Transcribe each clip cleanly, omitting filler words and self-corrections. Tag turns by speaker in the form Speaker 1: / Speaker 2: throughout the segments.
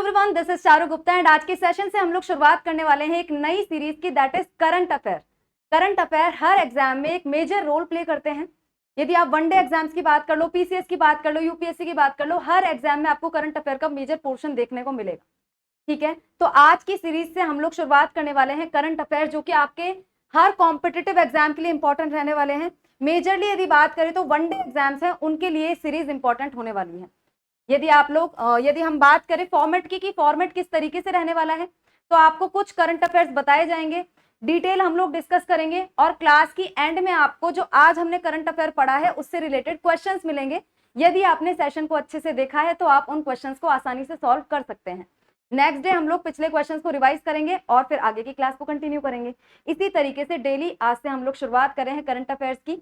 Speaker 1: Everyone, this is Charu Gupta and आज के session से हम लोग शुरुआत करने वाले हैं एक नई सीरीज की, that is current affair. Current affair her exam में एक मेजर रोल प्ले करते हैं। यदि आप वनडे एग्जाम्स की बात कर लो, पीसीएस की बात कर लो, यूपीएससी की बात कर लो, हर एग्जाम में आपको करंट अफेयर का मेजर पोर्शन देखने को मिलेगा। ठीक है, तो आज की सीरीज से हम लोग शुरुआत करने वाले हैं करंट अफेयर, जो कि आपके हर कॉम्पिटिटिव एग्जाम के लिए इंपॉर्टेंट रहने वाले हैं। मेजरली यदि बात करें तो वनडे एग्जाम्स हैं, उनके लिए सीरीज इंपॉर्टेंट होने वाली है। यदि हम बात करें फॉर्मेट की कि फॉर्मेट किस तरीके से रहने वाला है, तो आपको कुछ करंट अफेयर्स बताए जाएंगे, डिटेल हम लोग डिस्कस करेंगे और क्लास की एंड में आपको जो आज हमने करंट अफेयर पढ़ा है उससे रिलेटेड क्वेश्चंस मिलेंगे। यदि आपने सेशन को अच्छे से देखा है तो आप उन क्वेश्चंस को आसानी से सॉल्व कर सकते हैं। नेक्स्ट डे हम लोग पिछले क्वेश्चंस को रिवाइज करेंगे और फिर आगे की क्लास को कंटिन्यू करेंगे। इसी तरीके से डेली आज से हम लोग शुरुआत कर रहे हैं करंट अफेयर्स की,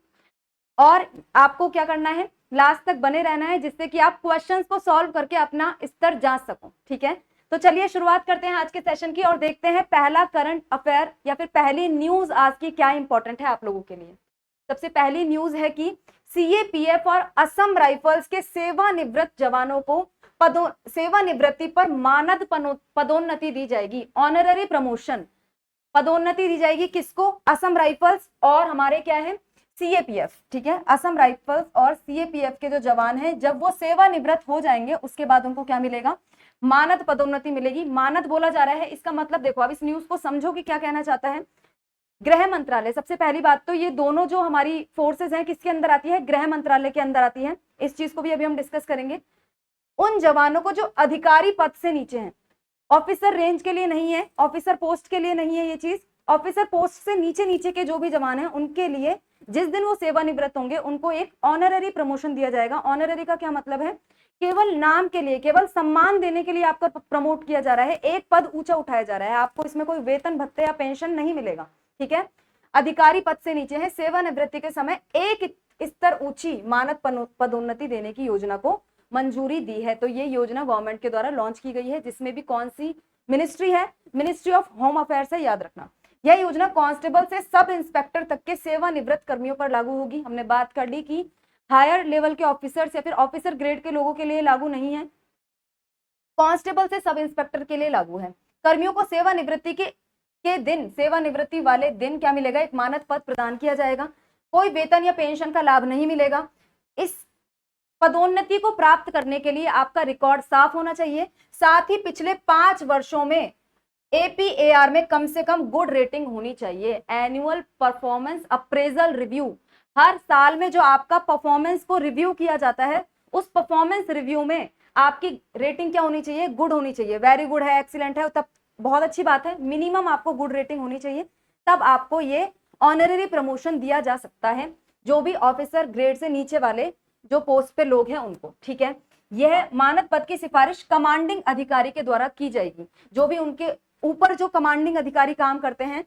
Speaker 1: और आपको क्या करना है, लास्ट तक बने रहना है, जिससे कि आप क्वेश्चंस को सॉल्व करके अपना स्तर जांच सको। ठीक है, तो चलिए शुरुआत करते हैं आज के सेशन की और देखते हैं पहला करंट अफेयर या फिर पहली न्यूज आज की क्या इंपॉर्टेंट है आप लोगों के लिए। सबसे पहली न्यूज है कि सीएपीएफ और असम राइफल्स के सेवानिवृत्त जवानों को सेवानिवृत्ति पर मानद पदोन्नति दी जाएगी, ऑनररी प्रमोशन पदोन्नति दी जाएगी। किसको? असम राइफल्स और हमारे क्या है, सीएपीएफ। ठीक है, असम राइफल्स और सीएपीएफ के जो जवान हैं, जब वो सेवानिवृत्त हो जाएंगे उसके बाद उनको क्या मिलेगा? मानद पदोन्नति मिलेगी। मानद बोला जा रहा है, इसका मतलब देखो, अब इस न्यूज को समझो कि क्या कहना चाहता है। गृह मंत्रालय, सबसे पहली बात तो ये दोनों जो हमारी फोर्सेज हैं किसके अंदर आती है? गृह मंत्रालय के अंदर आती है। इस चीज को भी अभी हम डिस्कस करेंगे। उन जवानों को जो अधिकारी पद से नीचे हैं, ऑफिसर रेंज के लिए नहीं है, ऑफिसर पोस्ट के लिए नहीं है ये चीज, ऑफिसर पोस्ट से नीचे नीचे के जो भी जवान हैं उनके लिए जिस दिन वो सेवानिवृत्त होंगे उनको एक ऑनररी प्रमोशन दिया जाएगा। ऑनररी का क्या मतलब है? केवल नाम के लिए, केवल सम्मान देने के लिए आपका प्रमोट किया जा रहा है, एक पद ऊंचा उठाया जा रहा है, आपको इसमें कोई वेतन भत्ते या पेंशन नहीं मिलेगा। ठीक है, अधिकारी पद से नीचे है, सेवानिवृत्ति के समय एक स्तर ऊंची मानद पदोन्नति देने की योजना को मंजूरी दी है। तो ये योजना गवर्नमेंट के द्वारा लॉन्च की गई है, जिसमें भी कौन सी मिनिस्ट्री है? मिनिस्ट्री ऑफ होम अफेयर्स है, याद रखना। यह योजना कांस्टेबल से सब इंस्पेक्टर तक के सेवानिवृत्त कर्मियों पर लागू होगी। हमने बात कर ली कि हायर लेवल के ऑफिसर्स या फिर ऑफिसर ग्रेड के लोगों के लिए लागू नहीं है, कांस्टेबल से सब इंस्पेक्टर के लिए लागू है। कर्मियों को सेवानिवृत्ति के दिन, सेवानिवृत्ति वाले दिन क्या मिलेगा? एक मानद पद प्रदान किया जाएगा। कोई वेतन या पेंशन का लाभ नहीं मिलेगा। इस पदोन्नति को प्राप्त करने के लिए आपका रिकॉर्ड साफ होना चाहिए, साथ ही पिछले 5 वर्षों में एपीएआर में कम से कम गुड रेटिंग होनी चाहिए। एनुअल परफॉर्मेंस अप्रेजल रिव्यू, हर साल में जो आपका परफॉर्मेंस को रिव्यू किया जाता है, उस परफॉर्मेंस रिव्यू में आपकी रेटिंग क्या होनी चाहिए? गुड होनी चाहिए। वेरी गुड है, एक्सीलेंट है, तब बहुत अच्छी बात है, मिनिमम आपको गुड रेटिंग होनी चाहिए, तब आपको ये ऑनररी प्रमोशन दिया जा सकता है, जो भी ऑफिसर ग्रेड से नीचे वाले जो पोस्ट पे लोग हैं उनको। ठीक है, यह मानद पद की सिफारिश कमांडिंग अधिकारी के द्वारा की जाएगी। जो भी उनके ऊपर जो कमांडिंग अधिकारी काम करते हैं,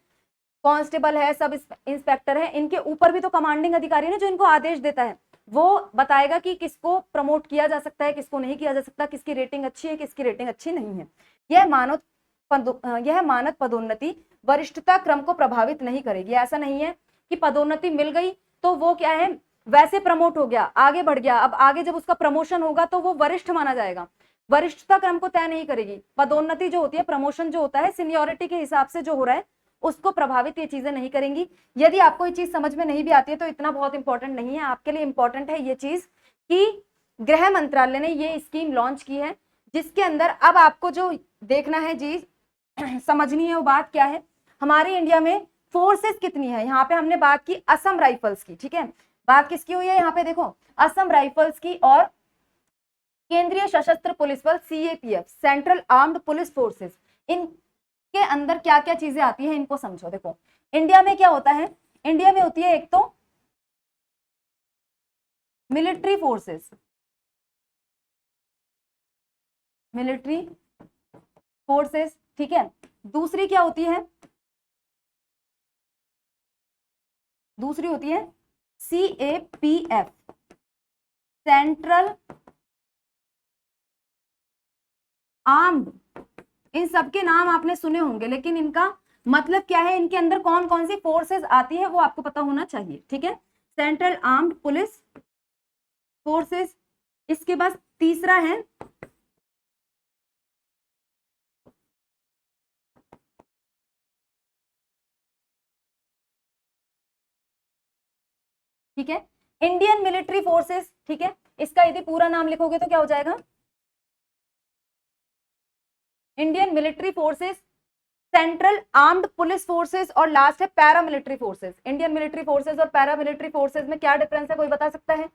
Speaker 1: कांस्टेबल है, सब इंस्पेक्टर है, इनके ऊपर भी तो कमांडिंग अधिकारी है जो इनको आदेश देता है, वो बताएगा कि किसको प्रमोट किया जा सकता है, किसको नहीं किया जा सकता, किसकी रेटिंग अच्छी है, किसकी रेटिंग अच्छी नहीं है। यह मानद पदोन्नति वरिष्ठता क्रम को प्रभावित नहीं करेगी। ऐसा नहीं है कि पदोन्नति मिल गई तो वो क्या है, वैसे प्रमोट हो गया, आगे बढ़ गया, अब आगे जब उसका प्रमोशन होगा तो वो वरिष्ठ माना जाएगा। वरिष्ठता क्रम को तय नहीं करेगी। पदोन्नति जो होती है, प्रमोशन जो होता है, सीनियरिटी के हिसाब से जो हो रहा है उसको प्रभावित ये चीजें नहीं करेंगी। यदि आपको ये चीज समझ में नहीं भी आती है तो इतना बहुत इंपॉर्टेंट नहीं है, आपके लिए इंपॉर्टेंट है ये चीज कि गृह मंत्रालय ने ये स्कीम लॉन्च की है, जिसके अंदर अब आपको जो देखना है चीज समझनी है वो बात क्या है, हमारे इंडिया में फोर्सेस कितनी है। यहाँ पे हमने बात की असम राइफल्स की। ठीक है, बात किसकी हुई है यहाँ पे? देखो, असम राइफल्स की और केंद्रीय सशस्त्र पुलिस बल CAPF, central armed police forces, इनके अंदर क्या क्या चीजें आती हैं इनको समझो। देखो, इंडिया में क्या होता है? इंडिया में होती है एक तो मिलिट्री फोर्सेस, मिलिट्री फोर्सेस। ठीक है, दूसरी क्या होती है? दूसरी होती है सीएपीएफ, सेंट्रल आर्म्ड। इन सबके नाम आपने सुने होंगे, लेकिन इनका मतलब क्या है, इनके अंदर कौन कौन सी फोर्सेस आती है वो आपको पता होना चाहिए। ठीक है, सेंट्रल आर्म्ड पुलिस फोर्सेस। इसके बाद तीसरा है ठीक है। इंडियन मिलिट्री फोर्सेस, ठीक है, इसका यदि पूरा नाम लिखोगे तो क्या हो जाएगा, Indian military forces, central armed police forces, और लास्ट है paramilitary forces. Indian military forces और पैरामिलिट्री फोर्सेस में क्या डिफरेंस है, कोई बता सकता है,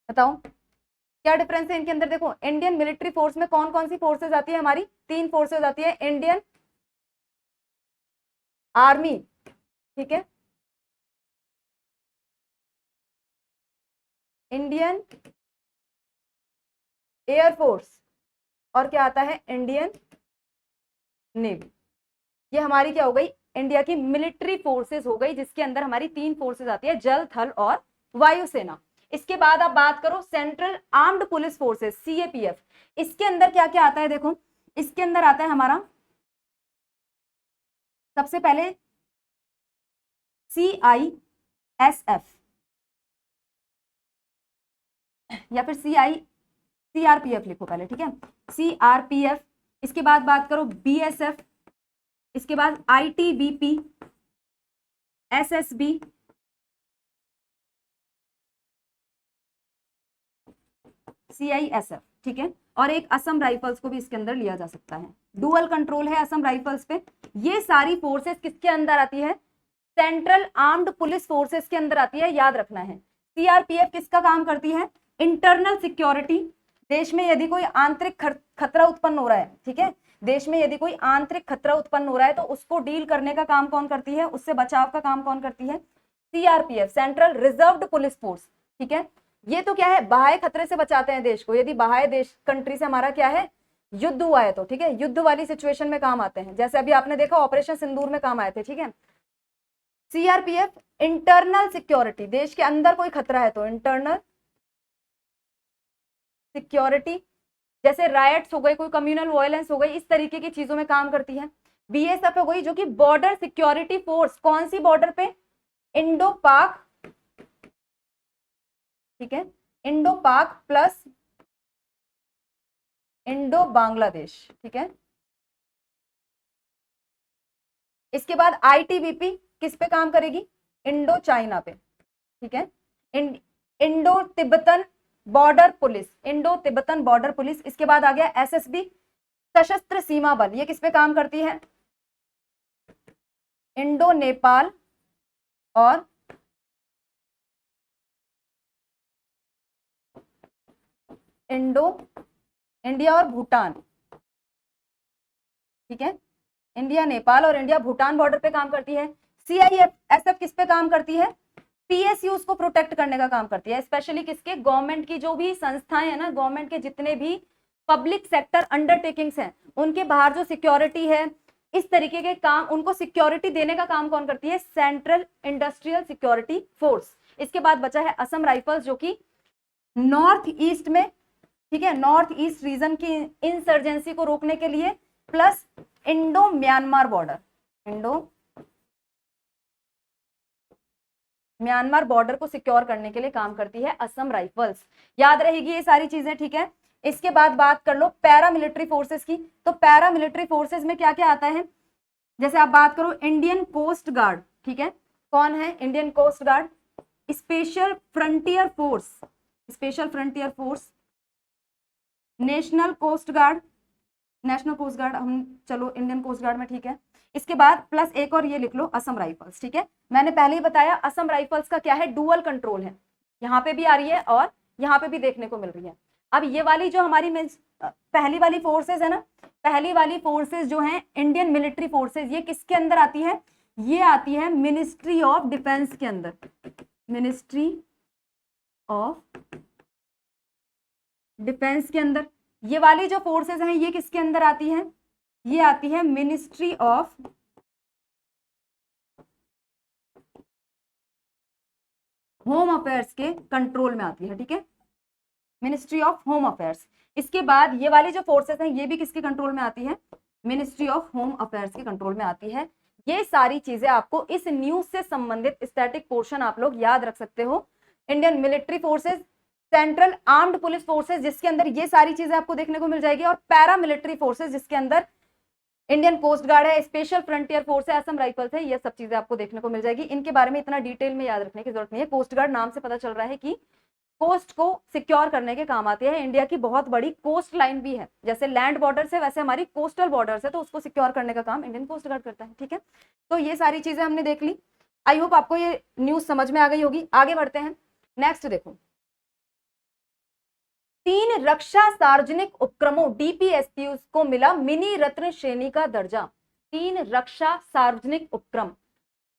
Speaker 1: बताओ क्या डिफरेंस है इनके अंदर। देखो इंडियन मिलिट्री फोर्स में कौन कौन सी फोर्सेस आती है, हमारी 3 फोर्सेस आती है, इंडियन आर्मी, ठीक है, इंडियन एयरफोर्स, और क्या आता है, इंडियन नेवी। ये हमारी क्या हो गई, इंडिया की मिलिट्री फोर्सेस हो गई, जिसके अंदर हमारी 3 फोर्सेस आती है, जल थल और वायुसेना। इसके बाद आप बात करो central armed police forces, CAPF, इसके अंदर क्या क्या आता है, देखो इसके अंदर आता है हमारा सबसे पहले सीआईएसएफ या फिर सीआरपीएफ लिखो पहले, ठीक है, सीआरपीएफ। इसके बाद बात करो बीएसएफ, इसके बाद आईटीबीपी, एसएसबी, सीआईएसएफ, ठीक है, और एक असम राइफल्स को भी इसके अंदर लिया जा सकता है, डुअल कंट्रोल है असम राइफल्स पे। ये सारी फोर्सेस किसके अंदर आती है, सेंट्रल आर्म्ड पुलिस फोर्सेस के अंदर आती है, याद रखना है। सीआरपीएफ किसका काम करती है, इंटरनल सिक्योरिटी, देश में यदि कोई आंतरिक खतरा उत्पन्न हो रहा है, ठीक है, देश में यदि कोई आंतरिक खतरा उत्पन्न हो रहा है तो उसको डील करने का काम कौन करती है, उससे बचाव का काम कौन करती है, CRPF, central reserved police force, ठीक है। ये तो क्या है, बाह्य खतरे से बचाते हैं देश को, यदि बाह्य देश कंट्री से हमारा क्या है, युद्ध हुआ है तो, ठीक है, युद्ध वाली सिचुएशन में काम आते हैं, जैसे अभी आपने देखा ऑपरेशन सिंदूर में काम आए थे, ठीक है। सीआरपीएफ इंटरनल सिक्योरिटी, देश के अंदर कोई खतरा है तो इंटरनल सिक्योरिटी, जैसे रायट्स हो गई, कोई कम्युनल वायलेंस हो गई, इस तरीके की चीजों में काम करती है। बीएसएफ हो गई जो कि बॉर्डर सिक्योरिटी फोर्स, कौन सी बॉर्डर पे, इंडो पाक, ठीक है, इंडो पाक प्लस इंडो बांग्लादेश, ठीक है। इसके बाद आईटीबीपी किस पे काम करेगी, इंडो चाइना पे, ठीक है, Indo Tibetan border police, Indo Tibetan border police. इसके बाद आ गया एसएसबी, सशस्त्र सीमा बल, ये किस पे काम करती है, इंडो नेपाल और इंडिया और भूटान, ठीक है, इंडिया नेपाल और इंडिया भूटान बॉर्डर पे काम करती है। सीआईएसएफ किस पे काम करती है, पीएसयूज को प्रोटेक्ट करने का काम करती है, स्पेशली किसके, गवर्नमेंट की जो भी संस्थाएं है ना, गवर्नमेंट के जितने भी पब्लिक सेक्टर अंडरटेकिंग्स हैं, उनके बाहर जो सिक्योरिटी है, इस तरीके के काम, उनको सिक्योरिटी देने का काम कौन करती है, सेंट्रल इंडस्ट्रियल सिक्योरिटी फोर्स। इसके बाद बचा है असम राइफल्स, जो कि नॉर्थ ईस्ट में, ठीक है, नॉर्थ ईस्ट रीजन की इंसर्जेंसी को रोकने के लिए, plus Indo Myanmar border, Indo Myanmar border को सिक्योर करने के लिए काम करती है असम राइफल्स। याद रहेगी ये सारी चीजें, ठीक है। इसके बाद बात कर लो पैरामिलिट्री फोर्सेस की, तो पैरामिलिट्री फोर्सेस में क्या क्या आता है, जैसे आप बात करो इंडियन कोस्ट गार्ड, ठीक है, कौन है, Indian coast guard, special frontier force, special frontier force, national coast guard, national coast guard, हम चलो इंडियन कोस्ट गार्ड में, ठीक है। इसके बाद प्लस एक और ये लिख लो असम राइफल्स, ठीक है। मैंने पहले ही बताया असम राइफल्स का क्या है, डुअल कंट्रोल है, यहाँ पे भी आ रही है और यहाँ पे भी देखने को मिल रही है। अब ये वाली जो हमारी पहली वाली फोर्सेज है ना, पहली वाली फोर्सेज जो है इंडियन मिलिट्री फोर्सेज, ये किसके अंदर आती है, ये आती है मिनिस्ट्री ऑफ डिफेंस के अंदर, मिनिस्ट्री ऑफ डिफेंस के अंदर। ये वाली जो फोर्सेस हैं ये किसके अंदर आती है, ये आती है मिनिस्ट्री ऑफ होम अफेयर्स के कंट्रोल में आती है, ठीक है, मिनिस्ट्री ऑफ होम अफेयर्स। इसके बाद ये वाली जो फोर्सेस हैं ये भी किसके कंट्रोल में आती है, मिनिस्ट्री ऑफ होम अफेयर्स के कंट्रोल में आती है। ये सारी चीजें आपको इस न्यूज से संबंधित स्टैटिक पोर्शन आप लोग याद रख सकते हो। Indian military forces, central armed police forces जिसके अंदर ये सारी चीजें आपको देखने को मिल जाएगी, और पैरा मिलिट्री फोर्सेस जिसके अंदर इंडियन कोस्ट गार्ड है, स्पेशल फ्रंटियर फोर्स है, असम राइफल्स है, ये सब चीजें आपको देखने को मिल जाएगी। इनके बारे में इतना डिटेल में याद रखने की जरूरत नहीं है। कोस्ट गार्ड नाम से पता चल रहा है कि कोस्ट को सिक्योर करने के काम आती है। इंडिया की बहुत बड़ी कोस्ट लाइन भी है, जैसे लैंड बॉर्डर है वैसे हमारी कोस्टल बॉर्डर है, तो उसको सिक्योर करने का काम इंडियन कोस्ट गार्ड करता है। ठीक है, तो ये सारी चीजें हमने देख ली। आई होप आपको ये न्यूज समझ में आ गई होगी। आगे बढ़ते हैं, नेक्स्ट देखो, 3 रक्षा सार्वजनिक उपक्रमों डीपीएसयू को मिला मिनी रत्न श्रेणी का दर्जा। 3 रक्षा सार्वजनिक उपक्रम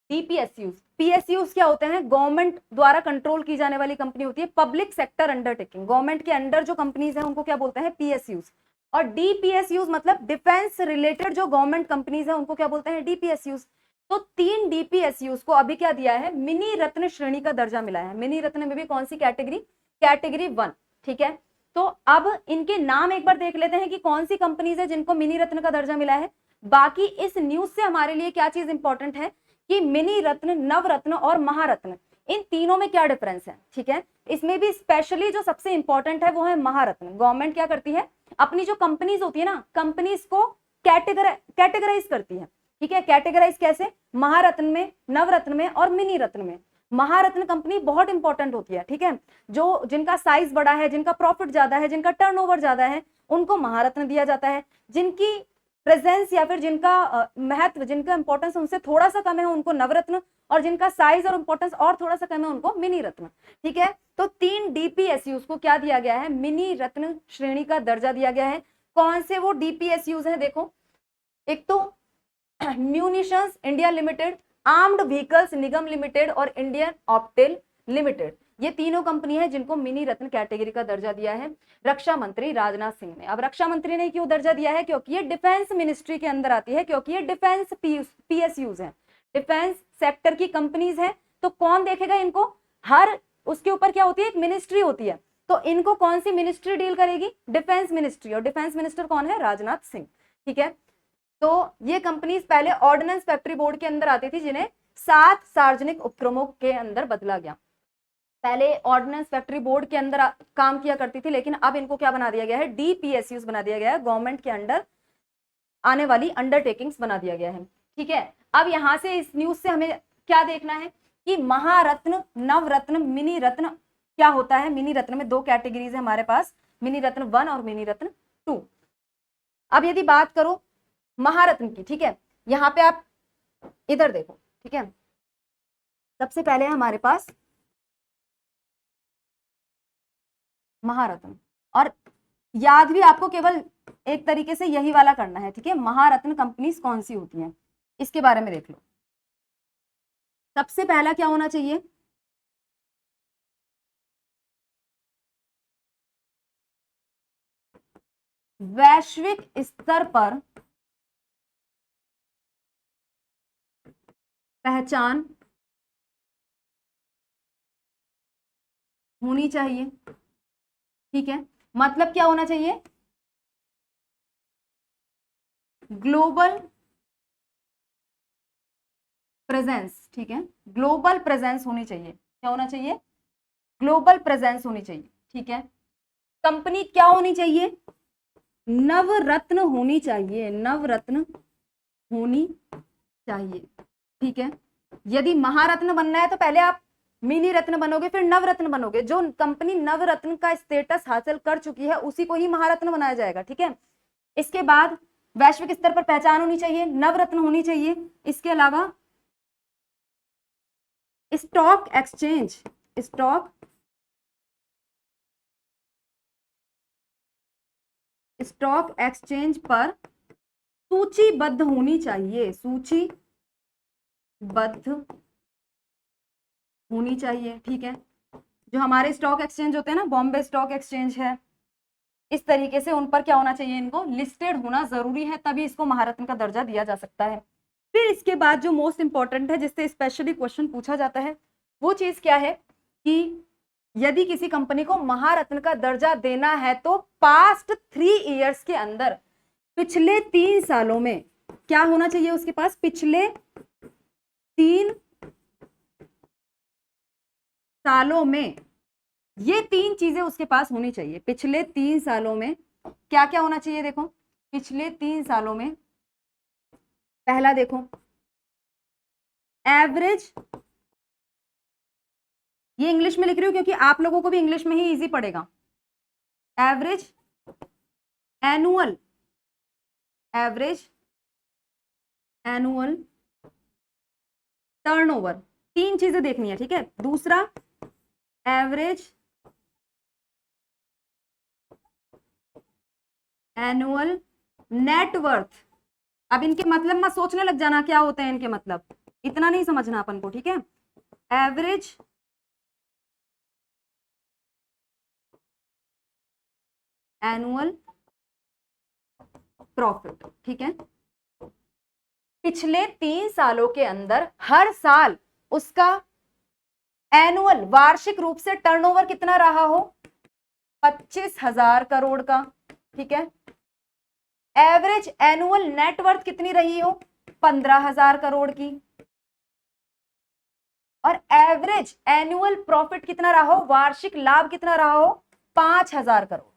Speaker 1: डीपीएसयूज। पीएसयूज क्या होते हैं? गवर्नमेंट द्वारा कंट्रोल की जाने वाली कंपनी होती है, पब्लिक सेक्टर अंडरटेकिंग। गवर्नमेंट के अंडर जो कंपनीज हैं उनको क्या बोलते हैं? पीएसयूज। और डीपीएसयूज मतलब डिफेंस रिलेटेड जो गवर्नमेंट कंपनीज हैं उनको क्या बोलते हैं? डीपीएसयूज। तो 3 डीपीएसयूज को अभी क्या दिया है? मिनी रत्न श्रेणी का दर्जा मिला है। मिनी रत्न में भी कौन सी कैटेगरी? कैटेगरी 1। ठीक है, तो अब इनके नाम एक बार देख लेते हैं कि कौन सी कंपनीज है जिनको मिनी रत्न का दर्जा मिला है। बाकी इस न्यूज से हमारे लिए क्या चीज इंपॉर्टेंट है कि मिनी रत्न, नवरत्न और महारत्न, इन तीनों में क्या डिफरेंस है। ठीक है, इसमें भी स्पेशली जो सबसे इंपॉर्टेंट है वो है महारत्न। गवर्नमेंट क्या करती है? अपनी जो कंपनीज होती है ना, कंपनीज को कैटेगराइज करती है। ठीक है, कैटेगराइज कैसे? महारत्न में, नवरत्न में और मिनी रत्न में। महारत्न कंपनी बहुत इंपॉर्टेंट होती है। ठीक है, जो जिनका साइज बड़ा है, जिनका प्रॉफिट ज्यादा है, जिनका टर्नओवर ज्यादा है, उनको महारत्न दिया जाता है। जिनकी प्रेजेंस या फिर जिनका महत्व, जिनका इंपॉर्टेंस उनसे थोड़ा सा कम है, उनको नवरत्न, और जिनका साइज और इंपॉर्टेंस और थोड़ा सा कम है उनको मिनी रत्न। ठीक है, तो 3 डीपीएसयूज को क्या दिया गया है? मिनी रत्न श्रेणी का दर्जा दिया गया है। कौन से वो डीपीएसयूज है? देखो, एक तो munitions India limited, armed vehicles Nigam limited और इंडियन ऑप्टेल लिमिटेड। ये तीनों कंपनी है जिनको मिनी रत्न कैटेगरी का दर्जा दिया है रक्षा मंत्री राजनाथ सिंह ने। अब रक्षा मंत्री ने क्यों दर्जा दिया है? क्योंकि ये डिफेंस मिनिस्ट्री के अंदर आती है, क्योंकि ये डिफेंस पीएसयूज है, डिफेंस सेक्टर की कंपनीज है। तो कौन देखेगा इनको? हर उसके ऊपर क्या होती है? एक मिनिस्ट्री होती है। तो इनको कौन सी मिनिस्ट्री डील करेगी? Defence ministry. और डिफेंस मिनिस्टर कौन है? राजनाथ सिंह। ठीक है, तो ये कंपनीज पहले ऑर्डिनेंस फैक्ट्री बोर्ड के अंदर आती थी, जिन्हें 7 सार्वजनिक उपक्रमों के अंदर बदला गया। पहले ऑर्डिनेंस फैक्ट्री बोर्ड के अंदर काम किया करती थी, लेकिन अब इनको क्या बना दिया गया है? डीपीएसयूज बना दिया गया है। गवर्नमेंट के अंडर आने वाली अंडरटेकिंग्स बना दिया गया है। ठीक है, अब यहां से इस न्यूज से हमें क्या देखना है कि महारत्न, नवरत्न, मिनी रत्न क्या होता है। मिनी रत्न में 2 कैटेगरीज है हमारे पास, मिनी रत्न 1 और मिनी रत्न 2। अब यदि बात करो महारत्न की, ठीक है, यहां पे आप इधर देखो। ठीक है, सबसे पहले हमारे पास महारत्न, और याद भी आपको केवल एक तरीके से यही वाला करना है। ठीक है, महारत्न कंपनीज कौन सी होती हैं इसके बारे में देख लो। सबसे पहला क्या होना चाहिए? वैश्विक स्तर पर पहचान होनी चाहिए। ठीक है, मतलब क्या होना चाहिए? Global presence. ठीक है, ग्लोबल प्रेजेंस होनी चाहिए। क्या होना चाहिए? ग्लोबल प्रेजेंस होनी चाहिए। ठीक है, कंपनी क्या होनी चाहिए? नवरत्न होनी चाहिए, नवरत्न होनी चाहिए। ठीक है, यदि महारत्न बनना है तो पहले आप मिनी रत्न बनोगे, फिर नवरत्न बनोगे। जो कंपनी नवरत्न का स्टेटस हासिल कर चुकी है उसी को ही महारत्न बनाया जाएगा। ठीक है, इसके बाद वैश्विक स्तर पर पहचान होनी चाहिए, नवरत्न होनी चाहिए। इसके अलावा स्टॉक एक्सचेंज, स्टॉक एक्सचेंज पर सूचीबद्ध होनी चाहिए, सूचीबद्ध होनी चाहिए। ठीक है, जो हमारे स्टॉक एक्सचेंज होते हैं ना, बॉम्बे स्टॉक एक्सचेंज है, इस तरीके से उन पर क्या होना चाहिए? इनको लिस्टेड होना जरूरी है, तभी इसको महारत्न का दर्जा दिया जा सकता है। फिर इसके बाद जो मोस्ट इंपॉर्टेंट है, जिससे स्पेशली क्वेश्चन पूछा जाता है, वो चीज क्या है कि यदि किसी कंपनी को महारत्न का दर्जा देना है तो पास्ट 3 ईयर्स के अंदर, पिछले 3 सालों में क्या होना चाहिए उसके पास? पिछले 3 सालों में ये 3 चीजें उसके पास होनी चाहिए। पिछले 3 सालों में क्या क्या होना चाहिए? देखो, पिछले 3 सालों में पहला देखो, एवरेज, ये इंग्लिश में लिख रही हूँ क्योंकि आप लोगों को भी इंग्लिश में ही इजी पड़ेगा। Average annual, average annual turnover, तीन चीजें देखनी है, ठीक है। दूसरा, एवरेज एनुअल नेटवर्थ। अब इनके मतलब मत सोचने लग जाना क्या होते हैं इनके मतलब, इतना नहीं समझना अपन को, ठीक है। एवरेज एनुअल प्रॉफिट, ठीक है। पिछले 3 सालों के अंदर हर साल उसका एनुअल, वार्षिक रूप से टर्नओवर कितना रहा हो, 25,000 करोड़ का, ठीक है। एवरेज एनुअल नेटवर्थ कितनी रही हो, 15,000 करोड़ की। और एवरेज एनुअल प्रॉफिट कितना रहा हो, वार्षिक लाभ कितना रहा हो, 5,000 करोड़।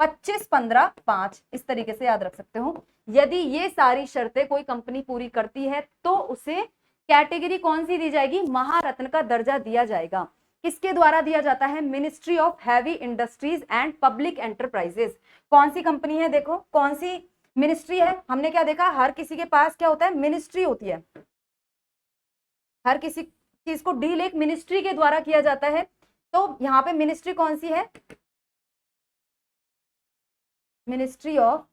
Speaker 1: 25, 15, 5, इस तरीके से याद रख सकते हो। यदि ये सारी शर्तें कोई कंपनी पूरी करती है तो उसे कैटेगरी कौन सी दी जाएगी, महारत्न का दर्जा दिया जाएगा। किसके द्वारा दिया जाता है, ministry of heavy industries and public enterprises. कौन सी कंपनी है, देखो कौन सी मिनिस्ट्री है। हमने क्या देखा, हर किसी के पास क्या होता है, मिनिस्ट्री होती है। हर किसी चीज को डील एक मिनिस्ट्री के द्वारा किया जाता है। तो यहाँ पे मिनिस्ट्री कौन सी है, ministry of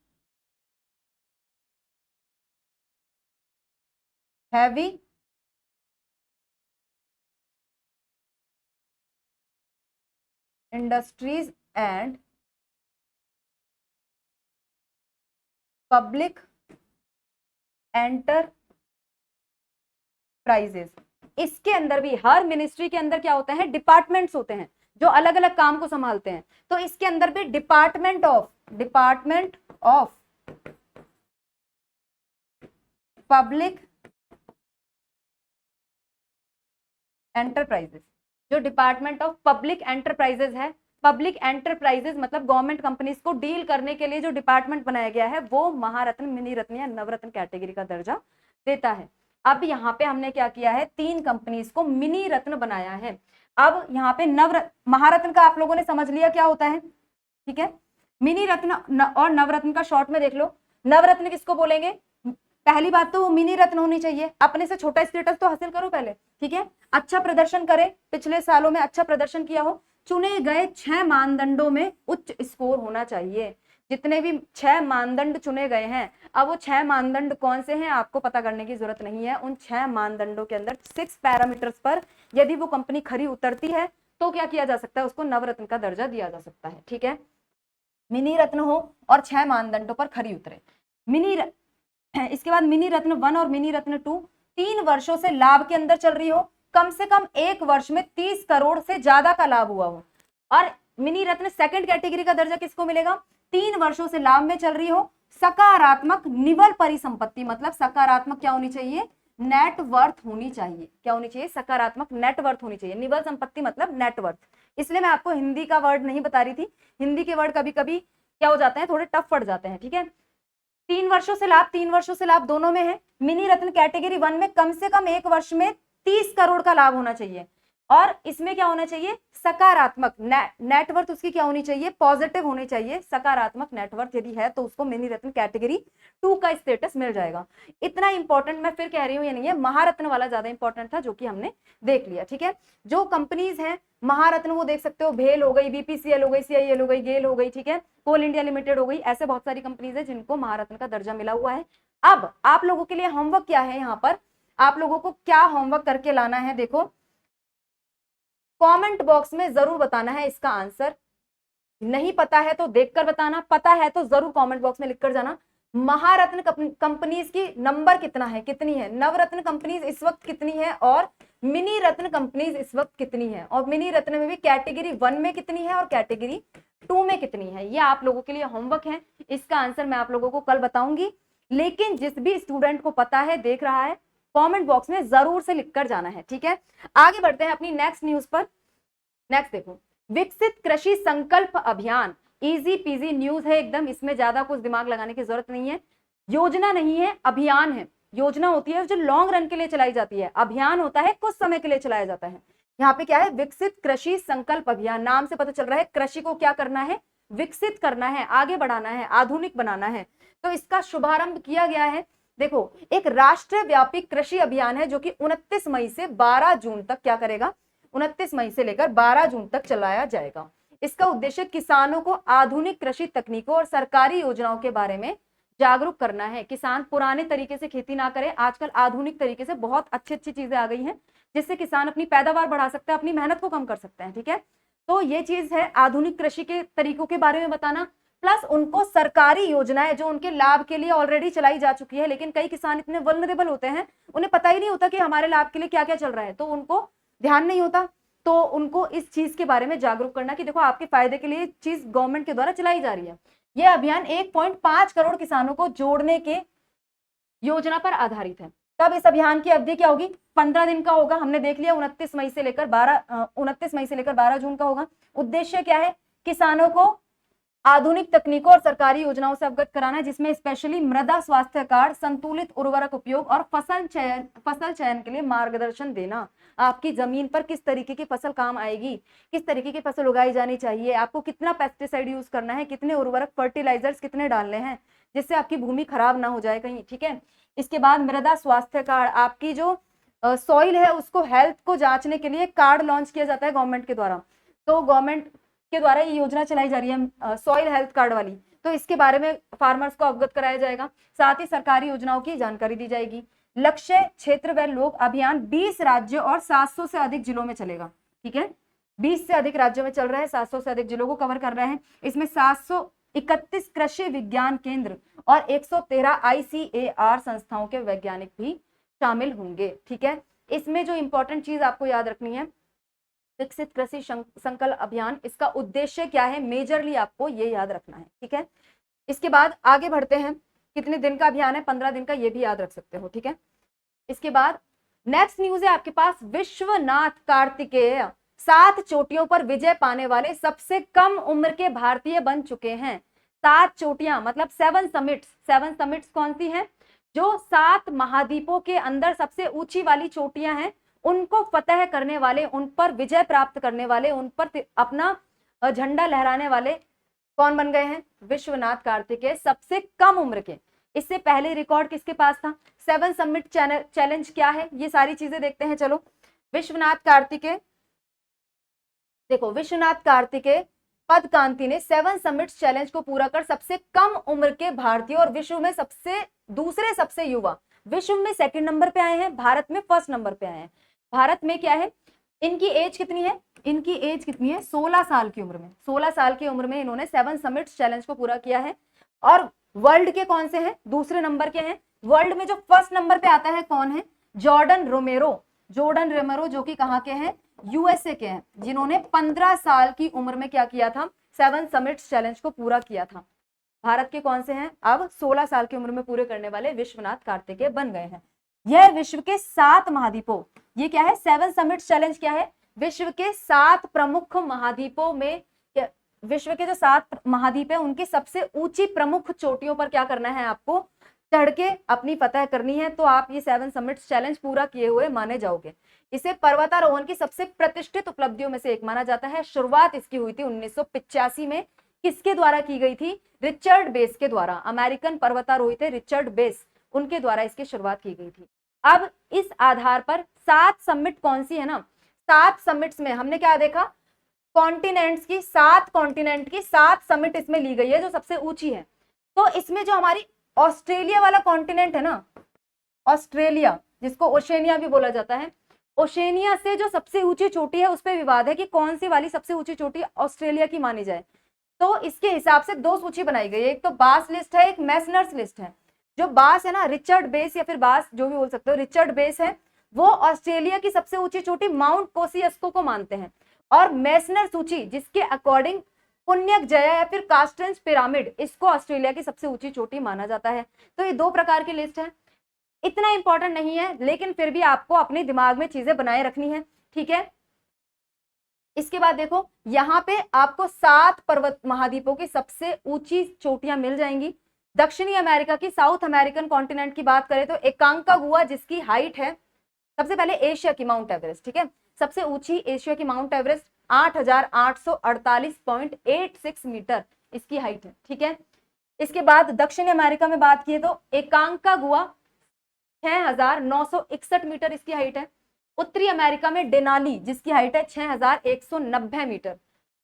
Speaker 1: heavy industries and public enterprises. इसके अंदर भी, हर मिनिस्ट्री के अंदर क्या होते हैं, डिपार्टमेंट्स होते हैं जो अलग अलग काम को संभालते हैं। तो इसके अंदर भी डिपार्टमेंट ऑफ पब्लिक एंटरप्राइजेस, जो डिपार्टमेंट ऑफ पब्लिक एंटरप्राइजेस है, पब्लिक एंटरप्राइजेस मतलब गवर्नमेंट कंपनीज को डील करने के लिए जो डिपार्टमेंट बनाया गया है, वो महारत्न, मिनी रत्न या नवरत्न कैटेगरी का दर्जा देता है। अब यहाँ पे हमने क्या किया है, 3 कंपनीज को मिनी रत्न बनाया है। अब यहाँ पे महारत्न का आप लोगों ने समझ लिया क्या होता है, ठीक है। मिनी रत्न और नवरत्न का शॉर्ट में देख लो। नवरत्न किसको बोलेंगे, पहली बात तो वो मिनी रत्न होनी चाहिए, अपने से छोटा स्टेटस तो हासिल करो पहले, ठीक है। अच्छा प्रदर्शन करे, पिछले सालों में अच्छा प्रदर्शन किया हो, चुने गए 6 मानदंडों में उच्च स्कोर होना चाहिए। जितने भी 6 मानदंड चुने गए हैं, अब वो 6 मानदंड कौन से हैं आपको पता करने की जरूरत नहीं है। उन 6 मानदंडों के अंदर 6 पैरामीटर्स पर यदि वो कंपनी खरी उतरती है तो क्या किया जा सकता है, उसको नवरत्न का दर्जा दिया जा सकता है, ठीक है। मिनी रत्न हो और 6 मानदंडों पर खरी उतरे। इसके बाद मिनी रत्न 1 और मिनी रत्न 2 3 वर्षों से लाभ के अंदर चल रही हो, कम से कम 1 वर्ष में 30 करोड़ से ज्यादा का लाभ हुआ हो। और मिनी रत्न सेकंड कैटेगरी का दर्जा किसको मिलेगा, 3 वर्षों से लाभ में चल रही हो, सकारात्मक निवल परिसंपत्ति, मतलब सकारात्मक क्या होनी चाहिए, नेटवर्थ होनी चाहिए। क्या होनी चाहिए, सकारात्मक नेटवर्थ होनी चाहिए। निवल संपत्ति मतलब नेटवर्थ। इसलिए मैं आपको हिंदी का वर्ड नहीं बता रही थी, हिंदी के वर्ड कभी कभी क्या हो जाते हैं, थोड़े टफ पड़ जाते हैं, ठीक है। 3 वर्षों से लाभ, 3 वर्षों से लाभ दोनों में है। मिनी रत्न कैटेगरी 1 में कम से कम 1 वर्ष में 30 करोड़ का लाभ होना चाहिए। और इसमें क्या होना चाहिए, सकारात्मक नेटवर्थ उसकी क्या होनी चाहिए, पॉजिटिव होनी चाहिए। सकारात्मक नेटवर्थ यदि है तो उसको मिनी रत्न कैटेगरी 2 का स्टेटस मिल जाएगा। इतना इंपॉर्टेंट मैं फिर कह रही हूँ ये नहीं है, महारत्न वाला ज्यादा इंपॉर्टेंट था जो कि हमने देख लिया, ठीक है। जो कंपनीज हैं महारत्न वो देख सकते हो, भेल हो गई, बीपीसीएल हो गई, सीआईएल हो गई, गेल हो गई, ठीक है, कोल इंडिया लिमिटेड हो गई, ऐसे बहुत सारी कंपनीज है जिनको महारत्न का दर्जा मिला हुआ है। अब आप लोगों के लिए होमवर्क क्या है, यहाँ पर आप लोगों को क्या होमवर्क करके लाना है, देखो कमेंट बॉक्स में जरूर बताना है इसका आंसर। नहीं पता है तो देखकर बताना, पता है तो जरूर कमेंट बॉक्स में लिखकर जाना। महारत्न कंपनीज की नंबर कितना है, कितनी है, नवरत्न कंपनीज इस वक्त कितनी है, और मिनी रत्न कंपनीज इस वक्त कितनी है, और मिनी रत्न में भी कैटेगरी 1 में कितनी है और कैटेगरी 2 में कितनी है। ये आप लोगों के लिए होमवर्क है। इसका आंसर मैं आप लोगों को कल बताऊंगी, लेकिन जिस भी स्टूडेंट को पता है, देख रहा है, कमेंट बॉक्स में जरूर से लिखकर जाना है, ठीक है। आगे बढ़ते हैं अपनी नेक्स्ट न्यूज पर। नेक्स्ट देखो, विकसित कृषि संकल्प अभियान, इजी पीजी न्यूज है एकदम, इसमें ज्यादा कुछ दिमाग लगाने की जरूरत नहीं है। योजना नहीं है, अभियान है। योजना होती है जो लॉन्ग रन के लिए चलाई जाती है, अभियान होता है कुछ समय के लिए चलाया जाता है। यहाँ पे क्या है, विकसित कृषि संकल्प अभियान, नाम से पता चल रहा है कृषि को क्या करना है, विकसित करना है, आगे बढ़ाना है, आधुनिक बनाना है। तो इसका शुभारंभ किया गया है। देखो, एक राष्ट्रव्यापी कृषि अभियान है जो कि 29 मई से 12 जून तक क्या करेगा, 29 मई से लेकर 12 जून तक चलाया जाएगा। इसका उद्देश्य किसानों को आधुनिक कृषि तकनीकों और सरकारी योजनाओं के बारे में जागरूक करना है। किसान पुराने तरीके से खेती ना करें, आजकल आधुनिक तरीके से बहुत अच्छी अच्छी चीजें आ गई हैं जिससे किसान अपनी पैदावार बढ़ा सकता है, अपनी मेहनत को कम कर सकते हैं। ठीक है, तो ये चीज है आधुनिक कृषि के तरीकों के बारे में बताना, प्लस उनको सरकारी योजनाएं जो उनके लाभ के लिए ऑलरेडी चलाई जा चुकी है, लेकिन कई किसान इतने वल्नरेबल होते हैं, उन्हें पता ही नहीं होता कि हमारे लाभ के लिए क्या क्या चल रहा है, तो उनको ध्यान नहीं होता, तो उनको इस चीज के बारे में जागरूक करना कि देखो आपके फायदे के लिए चीज गवर्नमेंट के द्वारा चलाई जा रही है। यह अभियान 1.5 करोड़ किसानों को जोड़ने के योजना पर आधारित है। तब इस अभियान की अवधि क्या होगी, 15 दिन का होगा। हमने देख लिया 29 मई से लेकर 12 जून का होगा। उद्देश्य क्या है, किसानों को आधुनिक तकनीकों और सरकारी योजनाओं से अवगत कराना है, जिसमें स्पेशली मृदा स्वास्थ्य कार्ड, संतुलित उर्वरक उपयोग और फसल चयन के लिए मार्गदर्शन देना। आपकी जमीन पर किस तरीके की फसल काम आएगी, किस तरीके की फसल उगाई जानी चाहिए, आपको कितना पेस्टिसाइड यूज करना है, कितने उर्वरक फर्टिलाइजर्स कितने डालने हैं जिससे आपकी भूमि खराब ना हो जाए कहीं। ठीक है, इसके बाद मृदा स्वास्थ्य कार्ड, आपकी जो सॉइल है उसको हेल्थ को जांचने के लिए कार्ड लॉन्च किया जाता है गवर्नमेंट के द्वारा। तो गवर्नमेंट के द्वारा ये योजना चलाई जा रही है सॉइल हेल्थ कार्ड वाली, तो इसके बारे में फार्मर्स को अवगत कराया जाएगा। साथ ही सरकारी योजनाओं की जानकारी दी जाएगी। लक्ष्य क्षेत्र व लोक अभियान 20 राज्यों और 700 से अधिक जिलों में चलेगा। ठीक है, 20 से अधिक राज्यों में चल रहा है, 700 से अधिक जिलों को कवर कर रहे हैं। इसमें 731 कृषि विज्ञान केंद्र और 113 ICAR संस्थाओं के वैज्ञानिक भी शामिल होंगे। ठीक है, इसमें जो इंपॉर्टेंट चीज आपको याद रखनी है, विकसित कृषि संकल्प अभियान, इसका उद्देश्य क्या है, मेजरली आपको ये याद रखना है। ठीक है, इसके बाद आगे बढ़ते हैं। कितने दिन का अभियान है, 15 दिन का, ये भी याद रख सकते हो। ठीक है, इसके बाद नेक्स्ट न्यूज है आपके पास, विश्वनाथ कार्तिकेय 7 चोटियों पर विजय पाने वाले सबसे कम उम्र के भारतीय बन चुके हैं। 7 चोटियां मतलब 7 समिट्स। 7 समिट्स कौन सी हैं, जो 7 महाद्वीपों के अंदर सबसे ऊंची वाली चोटियां हैं, उनको फतह करने वाले, उन पर विजय प्राप्त करने वाले, उन पर अपना झंडा लहराने वाले कौन बन गए हैं, विश्वनाथ कार्तिकेय, सबसे कम उम्र के। इससे पहले रिकॉर्ड किसके पास था, 7 समिट चैलेंज क्या है, ये सारी चीजें देखते हैं। चलो, विश्वनाथ कार्तिकेय, देखो विश्वनाथ कार्तिकेय पदकांति ने 7 समिट्स चैलेंज को पूरा कर सबसे कम उम्र के भारतीय और विश्व में दूसरे सबसे युवा, विश्व में 2nd नंबर पे आए हैं, भारत में 1st नंबर पे आए हैं। भारत में क्या है, इनकी एज कितनी है, इनकी एज कितनी है, 16 साल की उम्र में, 16 साल की उम्र में इन्होंने 7 समिट्स चैलेंज को पूरा किया है। और वर्ल्ड के कौन से हैं, दूसरे नंबर के हैं। वर्ल्ड में जो 1st नंबर पे आता है कौन है, जॉर्डन रोमेरो, जो कि कहाँ के हैं, USA के हैं, जिन्होंने 15 साल की उम्र में क्या किया था, 7 समिट्स चैलेंज को पूरा किया था। भारत के कौन से हैं, अब 16 साल की उम्र में पूरे करने वाले विश्वनाथ कार्तिकेय बन गए हैं। यह विश्व के 7 महाद्वीपों, ये क्या है, 7 समिट्स चैलेंज क्या है, विश्व के 7 प्रमुख महाद्वीपों में, विश्व के जो 7 महाद्वीप है उनकी सबसे ऊंची प्रमुख चोटियों पर क्या करना है, आपको चढ़ के अपनी फतह करनी है। तो आप ये 7 समिट्स चैलेंज पूरा किए हुए माने जाओगे। इसे पर्वतारोहण की सबसे प्रतिष्ठित उपलब्धियों में से एक माना जाता है। शुरुआत इसकी हुई थी 1985 में, किसके द्वारा की गई थी, रिचर्ड बेस के द्वारा, अमेरिकन पर्वतारोही थे रिचर्ड बेस, उनके द्वारा इसकी शुरुआत की गई थी। अब इस आधार पर 7 समिट कौन सी है ना, 7 समिट्स में हमने क्या देखा, कॉन्टिनेंट्स की 7 कॉन्टिनेंट की 7 समिट इसमें ली गई है जो सबसे ऊंची है। तो इसमें जो हमारी ऑस्ट्रेलिया वाला कॉन्टिनेंट है ना, ऑस्ट्रेलिया जिसको ओशेनिया भी बोला जाता है, ओशेनिया से जो सबसे ऊंची चोटी है उस पर विवाद है कि कौन सी वाली सबसे ऊंची चोटी ऑस्ट्रेलिया की मानी जाए। तो इसके हिसाब से 2 सूची बनाई गई है, एक तो बास लिस्ट है, एक मैसनर्स लिस्ट है। जो बास है ना, रिचर्ड बेस या फिर बास जो भी बोल सकते हो, रिचर्ड बेस है, वो ऑस्ट्रेलिया की सबसे ऊंची चोटी माउंट कोसियस्को को मानते हैं। और मैसनर सूची जिसके अकॉर्डिंग पुण्यक जया या फिर कास्टेंस पिरामिड, इसको ऑस्ट्रेलिया की सबसे ऊंची चोटी माना जाता है। तो ये 2 प्रकार की लिस्ट है, इतना इंपॉर्टेंट नहीं है, लेकिन फिर भी आपको अपने दिमाग में चीजें बनाए रखनी है। ठीक है, इसके बाद देखो यहाँ पे आपको 7 पर्वत महाद्वीपों की सबसे ऊंची चोटियां मिल जाएंगी। दक्षिणी अमेरिका की, साउथ अमेरिकन कॉन्टिनेंट की बात करें तो एकांकागुआ, जिसकी हाइट है, सबसे पहले एशिया की माउंट एवरेस्ट, ठीक है, सबसे ऊंची एशिया की माउंट एवरेस्ट 8,848.86 मीटर इसकी हाइट है, ठीक है। इसके बाद दक्षिण अमेरिका में बात की तो एकांकागुआ 6,961 मीटर इसकी हाइट है। उत्तरी अमेरिका में डेनाली, जिसकी हाइट है 6,190 मीटर।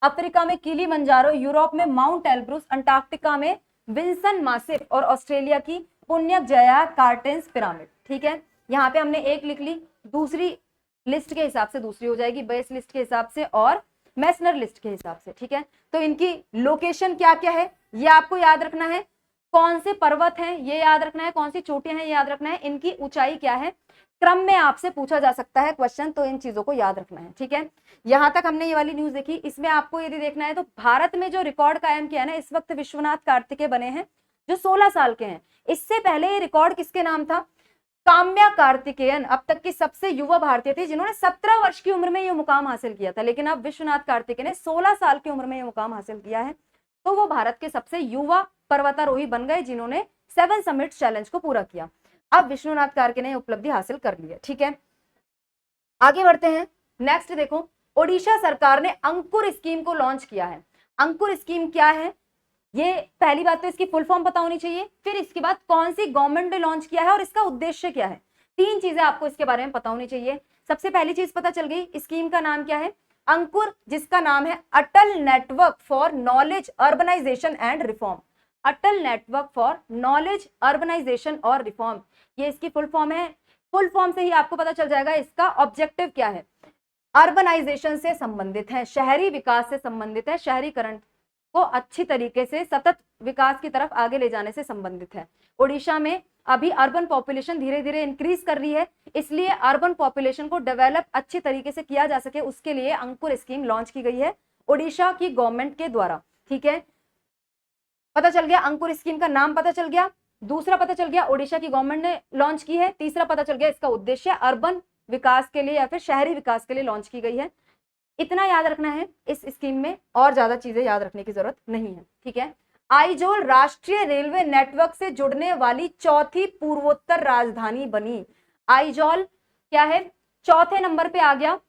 Speaker 1: अफ्रीका में किलिमंजारो, यूरोप में माउंट एल्ब्रुस, अंटार्कटिका में विंसन मासिफ और ऑस्ट्रेलिया की पुण्यक जया कार्टेंस पिरामिड, ठीक है। यहाँ पे हमने एक लिख ली, दूसरी लिस्ट के हिसाब से दूसरी हो जाएगी, बेस लिस्ट के हिसाब से और मैसनर लिस्ट के हिसाब से, ठीक है। तो इनकी लोकेशन क्या क्या है ये आपको याद रखना है, कौन से पर्वत हैं ये याद रखना है, कौन सी चोटियां हैं ये याद रखना है, इनकी ऊंचाई क्या है, क्रम में आपसे पूछा जा सकता है क्वेश्चन, तो इन चीजों को याद रखना है, ठीक है। यहां तक हमने ये वाली न्यूज देखी। इसमें आपको यदि देखना है तो भारत में जो रिकॉर्ड कायम किया है ना, इस वक्त विश्वनाथ कार्तिकेय बने हैं जो 16 साल के हैं। इससे पहले ये रिकॉर्ड किसके नाम था, काम्या कार्तिकेयन अब तक की सबसे युवा भारतीय थी जिन्होंने 17 वर्ष की उम्र में ये मुकाम हासिल किया था, लेकिन अब विश्वनाथ कार्तिकेय ने 16 साल की उम्र में ये मुकाम हासिल किया है, तो वो भारत के सबसे युवा पर्वतारोही बन गए जिन्होंने 7 समिट चैलेंज को पूरा किया। अब विश्वनाथ कार्तिकेय ने उपलब्धि हासिल कर ली है, ठीक है। आगे बढ़ते हैं, नेक्स्ट देखो, ओडिशा सरकार ने अंकुर स्कीम को लॉन्च किया है। अंकुर स्कीम क्या है, ये पहली बात तो इसकी फुल फॉर्म पता होनी चाहिए, फिर इसके बाद कौन सी गवर्नमेंट ने लॉन्च किया है और इसका उद्देश्य क्या है, 3 चीजें आपको इसके बारे में पता होनी चाहिए। सबसे पहली चीज पता चल गई, स्कीम का नाम क्या है, अंकुर, जिसका नाम है Atal network for knowledge urbanisation and reform. Atal network for knowledge urbanisation और रिफॉर्म, ये इसकी फुल फॉर्म है। फुल फॉर्म से ही आपको पता चल जाएगा इसका ऑब्जेक्टिव क्या है, अर्बनाइजेशन से संबंधित है, शहरी विकास से संबंधित है, शहरीकरण को अच्छी तरीके से सतत विकास की तरफ आगे ले जाने से संबंधित है। ओडिशा में अभी अर्बन पॉपुलेशन धीरे धीरे इंक्रीज कर रही है, इसलिए अर्बन पॉपुलेशन को डेवलप अच्छी तरीके से किया जा सके उसके लिए अंकुर स्कीम लॉन्च की गई है ओडिशा की गवर्नमेंट के द्वारा, ठीक है। पता चल गया अंकुर स्कीम का नाम पता चल गया, दूसरा पता चल गया ओडिशा की गवर्नमेंट ने लॉन्च की है, तीसरा पता चल गया इसका उद्देश्य अर्बन विकास के लिए या फिर शहरी विकास के लिए लॉन्च की गई है। इतना याद रखना है इस स्कीम में, और ज्यादा चीजें याद रखने की जरूरत नहीं है, ठीक है। आइजोल राष्ट्रीय रेलवे नेटवर्क से जुड़ने वाली चौथी पूर्वोत्तर राजधानी बनी। आइजोल क्या है, चौथे नंबर पे आ गया,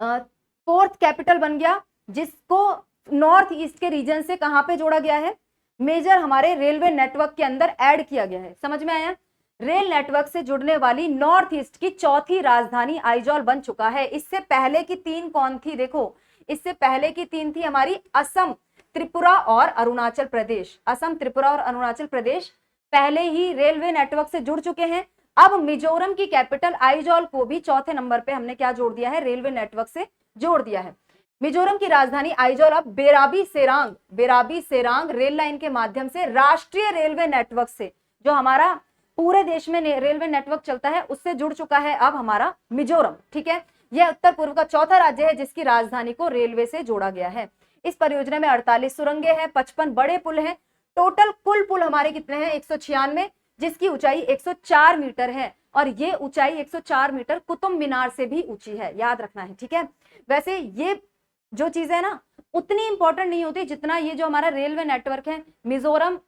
Speaker 1: 4th कैपिटल बन गया, जिसको नॉर्थ ईस्ट के रीजन से कहां पे जोड़ा गया है, मेजर हमारे रेलवे नेटवर्क के अंदर ऐड किया गया है। समझ में आया, रेल नेटवर्क से जुड़ने वाली नॉर्थ ईस्ट की चौथी राजधानी आइजोल बन चुका है। इससे पहले की 3 कौन थी, देखो इससे पहले की 3 थी हमारी असम, त्रिपुरा और अरुणाचल प्रदेश। असम, त्रिपुरा और अरुणाचल प्रदेश पहले ही रेलवे नेटवर्क से जुड़ चुके हैं। अब मिजोरम की कैपिटल आइजोल को भी चौथे नंबर पे हमने क्या जोड़ दिया है, रेलवे नेटवर्क से जोड़ दिया है। मिजोरम की राजधानी आइजोल अब बेराबी सेरांग रेल लाइन के माध्यम से राष्ट्रीय रेलवे नेटवर्क से, जो हमारा पूरे देश में रेलवे नेटवर्क चलता है, उससे जुड़ चुका है अब हमारा मिजोरम, ठीक है। यह उत्तर पूर्व का चौथा राज्य है जिसकी राजधानी को रेलवे से जोड़ा गया है। इस परियोजना में 48 सुरंगें हैं, 55 बड़े पुल हैं, टोटल कुल पुल हमारे कितने हैं 196, जिसकी ऊंचाई 104 मीटर है, और ये ऊंचाई 104 मीटर कुतुब मीनार से भी ऊंची है, याद रखना है, ठीक है। वैसे ये जो चीज है ना उतनी इंपॉर्टेंट नहीं होती जितना ये जो हमारा रेलवे नेटवर्क है। मिजोरम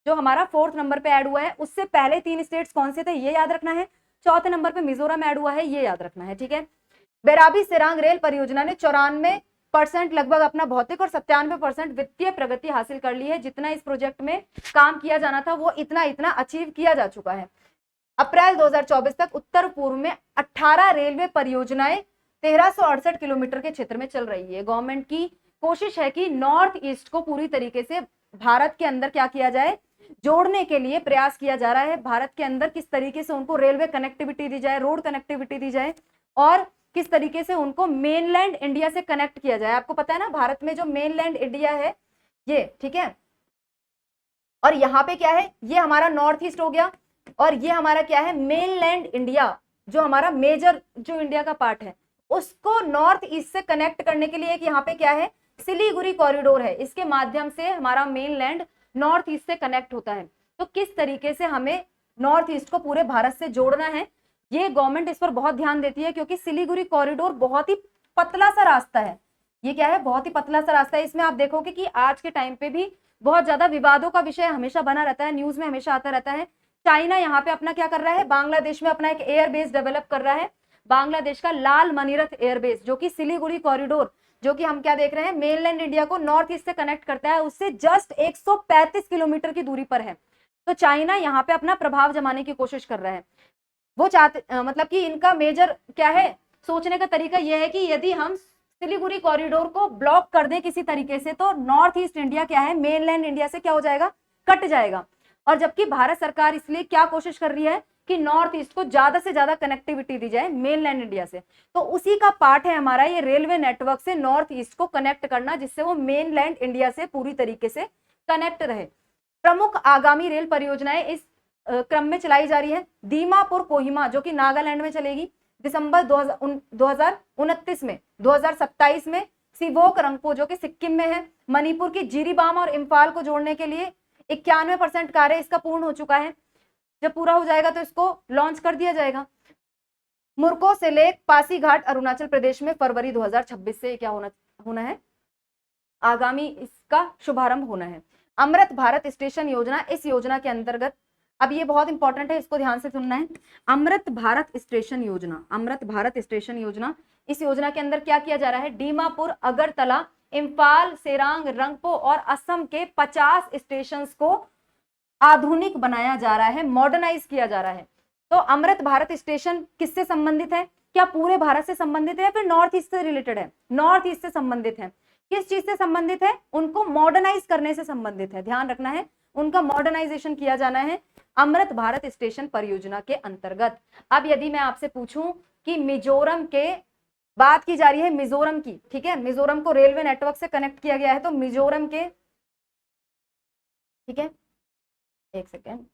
Speaker 1: जो हमारा 4th नंबर पे ऐड हुआ है, उससे पहले 3 स्टेट्स कौन से थे ये याद रखना है, चौथे नंबर पे मिजोरम ऐड हुआ है, ये याद रखना है, ठीक है। बेराबी सेरांग रेल परियोजना ने 94% लगभग अपना भौतिक और 97% वित्तीय प्रगति हासिल कर ली है। जितना इस प्रोजेक्ट में काम किया जाना था वो इतना अचीव किया जा चुका है। अप्रैल 2024 तक उत्तर पूर्व में 18 रेलवे परियोजनाएं 1368 किलोमीटर के क्षेत्र में चल रही है। गवर्नमेंट की कोशिश है कि नॉर्थ ईस्ट को पूरी तरीके से भारत के अंदर क्या किया जाए, जोड़ने के लिए प्रयास किया जा रहा है। भारत के अंदर किस तरीके से उनको रेलवे कनेक्टिविटी दी जाए, रोड कनेक्टिविटी दी जाए, और किस तरीके से उनको मेनलैंड इंडिया से कनेक्ट किया जाए। आपको पता है ना भारत में जो मेनलैंड इंडिया है ये, ठीक है, और यहाँ पे क्या है, ये हमारा नॉर्थ ईस्ट हो गया, और ये हमारा क्या है मेनलैंड इंडिया, जो हमारा मेजर जो इंडिया का पार्ट है उसको नॉर्थ ईस्ट से कनेक्ट करने के लिए एक यहाँ पे क्या है सिलीगुड़ी कॉरिडोर है, इसके माध्यम से हमारा मेनलैंड नॉर्थ ईस्ट से कनेक्ट होता है। तो किस तरीके से हमें नॉर्थ ईस्ट को पूरे भारत से जोड़ना है, ये गवर्नमेंट इस पर बहुत ध्यान देती है, क्योंकि सिलीगुड़ी कॉरिडोर बहुत ही पतला सा रास्ता है। ये क्या है, बहुत ही पतला सा रास्ता है। इसमें आप देखोगे कि आज के टाइम पे भी बहुत ज्यादा विवादों का विषय हमेशा बना रहता है, न्यूज में हमेशा आता रहता है। चाइना यहाँ पे अपना क्या कर रहा है, बांग्लादेश में अपना एक एयरबेस डेवलप कर रहा है, बांग्लादेश का लाल मनीरथ एयरबेस, जो कि सिलीगुड़ी कॉरिडोर, जो कि हम क्या देख रहे हैं, मेनलैंड इंडिया को नॉर्थ ईस्ट से कनेक्ट करता है, उससे जस्ट 135 किलोमीटर की दूरी पर है। तो चाइना यहाँ पे अपना प्रभाव जमाने की कोशिश कर रहा है। वो चाहते मतलब कि इनका मेजर क्या है, सोचने का तरीका यह है कि यदि हम सिलीगुड़ी कॉरिडोर को ब्लॉक कर दें किसी तरीके से, तो नॉर्थ ईस्ट इंडिया क्या है, मेनलैंड इंडिया से क्या हो जाएगा, कट जाएगा। और जबकि भारत सरकार इसलिए क्या कोशिश कर रही है कि नॉर्थ ईस्ट को ज्यादा से ज्यादा कनेक्टिविटी दी जाए मेनलैंड इंडिया से। तो उसी का पार्ट है हमारा ये रेलवे नेटवर्क से नॉर्थ ईस्ट को कनेक्ट करना, जिससे वो मेनलैंड इंडिया से पूरी तरीके से कनेक्ट रहे। प्रमुख आगामी रेल परियोजनाएं इस क्रम में चलाई जा रही है। दीमापुर कोहिमा, जो कि नागालैंड में चलेगी दिसंबर 2029 में, 2027 में सिवोक रंगपो, जो कि सिक्किम में है। मणिपुर की जिरीबाम और इम्फाल को जोड़ने के लिए 91% कार्य इसका पूर्ण हो चुका है। जब पूरा हो जाएगा तो इसको लॉन्च कर दिया जाएगा। मुरको से लेक पासीघाट अरुणाचल प्रदेश में फरवरी 2026 से क्या होना है, आगामी इसका शुभारंभ होना है। अमृत भारत स्टेशन योजना, इस योजना के अंतर्गत, अब ये बहुत इंपॉर्टेंट है, इसको ध्यान से सुनना है। अमृत भारत स्टेशन योजना, अमृत भारत स्टेशन योजना, इस योजना के अंदर क्या किया जा रहा है, दीमापुर, अगरतला, इम्फाल, सेरांग, रंगपो और असम के 50 स्टेशन को आधुनिक बनाया जा रहा है, मॉडर्नाइज किया जा रहा है। तो अमृत भारत स्टेशन किससे संबंधित है, क्या पूरे भारत से संबंधित है या फिर नॉर्थ ईस्ट से रिलेटेड है, नॉर्थ ईस्ट से संबंधित है। किस चीज से संबंधित है, उनको मॉडर्नाइज करने से संबंधित है, ध्यान रखना है, उनका मॉडर्नाइजेशन किया जाना है अमृत भारत स्टेशन परियोजना के अंतर्गत। अब यदि मैं आपसे पूछूं कि मिजोरम के बात की जा रही है, मिजोरम की, ठीक है, मिजोरम को रेलवे नेटवर्क से कनेक्ट किया गया है, तो मिजोरम के, ठीक है, एक सेकेंड,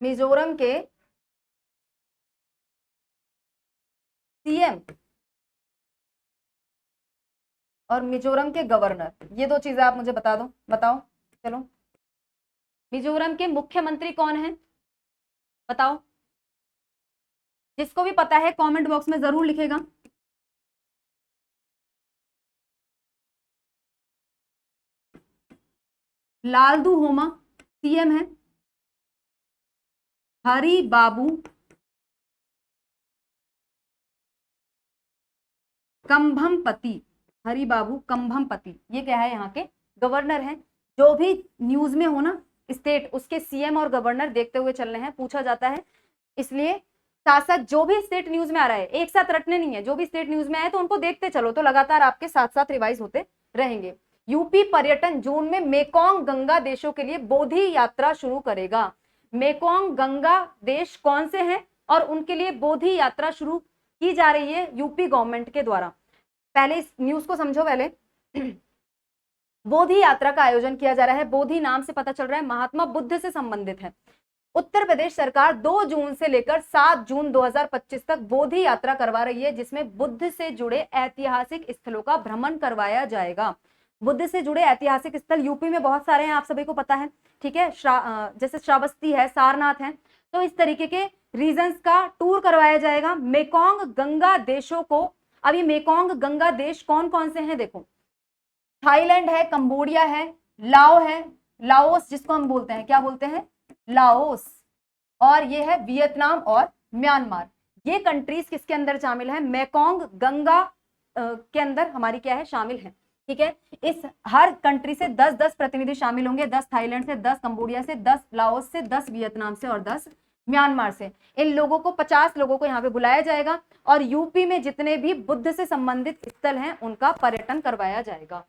Speaker 1: मिजोरम के सीएम और मिजोरम के गवर्नर, ये दो चीजें आप मुझे बता दो, बताओ। चलो, मिजोरम के मुख्यमंत्री कौन है, बताओ। जिसको भी पता है कमेंट बॉक्स में जरूर लिखेगा। लालदू होमा सीएम है। हरि बाबू कंभमपति, हरि बाबू कंभमपति, ये क्या है, यहाँ के गवर्नर हैं। जो भी न्यूज में हो ना स्टेट, उसके सीएम और गवर्नर देखते हुए चलने हैं, पूछा जाता है। इसलिए साथ साथ जो भी स्टेट न्यूज में आ रहा है, एक साथ रटने नहीं है, जो भी स्टेट न्यूज में आए तो उनको देखते चलो, तो लगातार आपके साथ साथ रिवाइज होते रहेंगे। यूपी पर्यटन जून में मेकोंग गंगा देशों के लिए बोधि यात्रा शुरू करेगा। मेकोंग गंगा देश कौन से हैं और उनके लिए बोधि यात्रा शुरू की जा रही है यूपी गवर्नमेंट के द्वारा। पहले इस न्यूज को समझो। पहले बोधि यात्रा का आयोजन किया जा रहा है, बोधि नाम से पता चल रहा है महात्मा बुद्ध से संबंधित है। उत्तर प्रदेश सरकार 2 जून से लेकर 7 जून 2025 तक बोधि यात्रा करवा रही है, जिसमें बुद्ध से जुड़े ऐतिहासिक स्थलों का भ्रमण करवाया जाएगा। बुद्ध से जुड़े ऐतिहासिक स्थल यूपी में बहुत सारे हैं, आप सभी को पता है, ठीक है, जैसे श्रावस्ती है, सारनाथ है, तो इस तरीके के रीजन्स का टूर करवाया जाएगा। मेकोंग गंगा देशों को, अभी मेकोंग गंगा देश कौन कौन से हैं देखो, थाईलैंड है, कंबोडिया है, लाओ है, लाओस जिसको हम बोलते हैं, क्या बोलते हैं, लाओस, और ये है वियतनाम और म्यांमार। ये कंट्रीज किसके अंदर शामिल है, मेकोंग गंगा के अंदर हमारी क्या है, शामिल है, ठीक है। इस हर कंट्री से 10-10 प्रतिनिधि शामिल होंगे, 10 थाईलैंड से, 10 कंबोडिया से, 10 लाओस से, 10 वियतनाम से और 10 म्यांमार से। इन लोगों को 50 लोगों को यहाँ पे बुलाया जाएगा और यूपी में जितने भी बुद्ध से संबंधित स्थल हैं उनका पर्यटन करवाया जाएगा।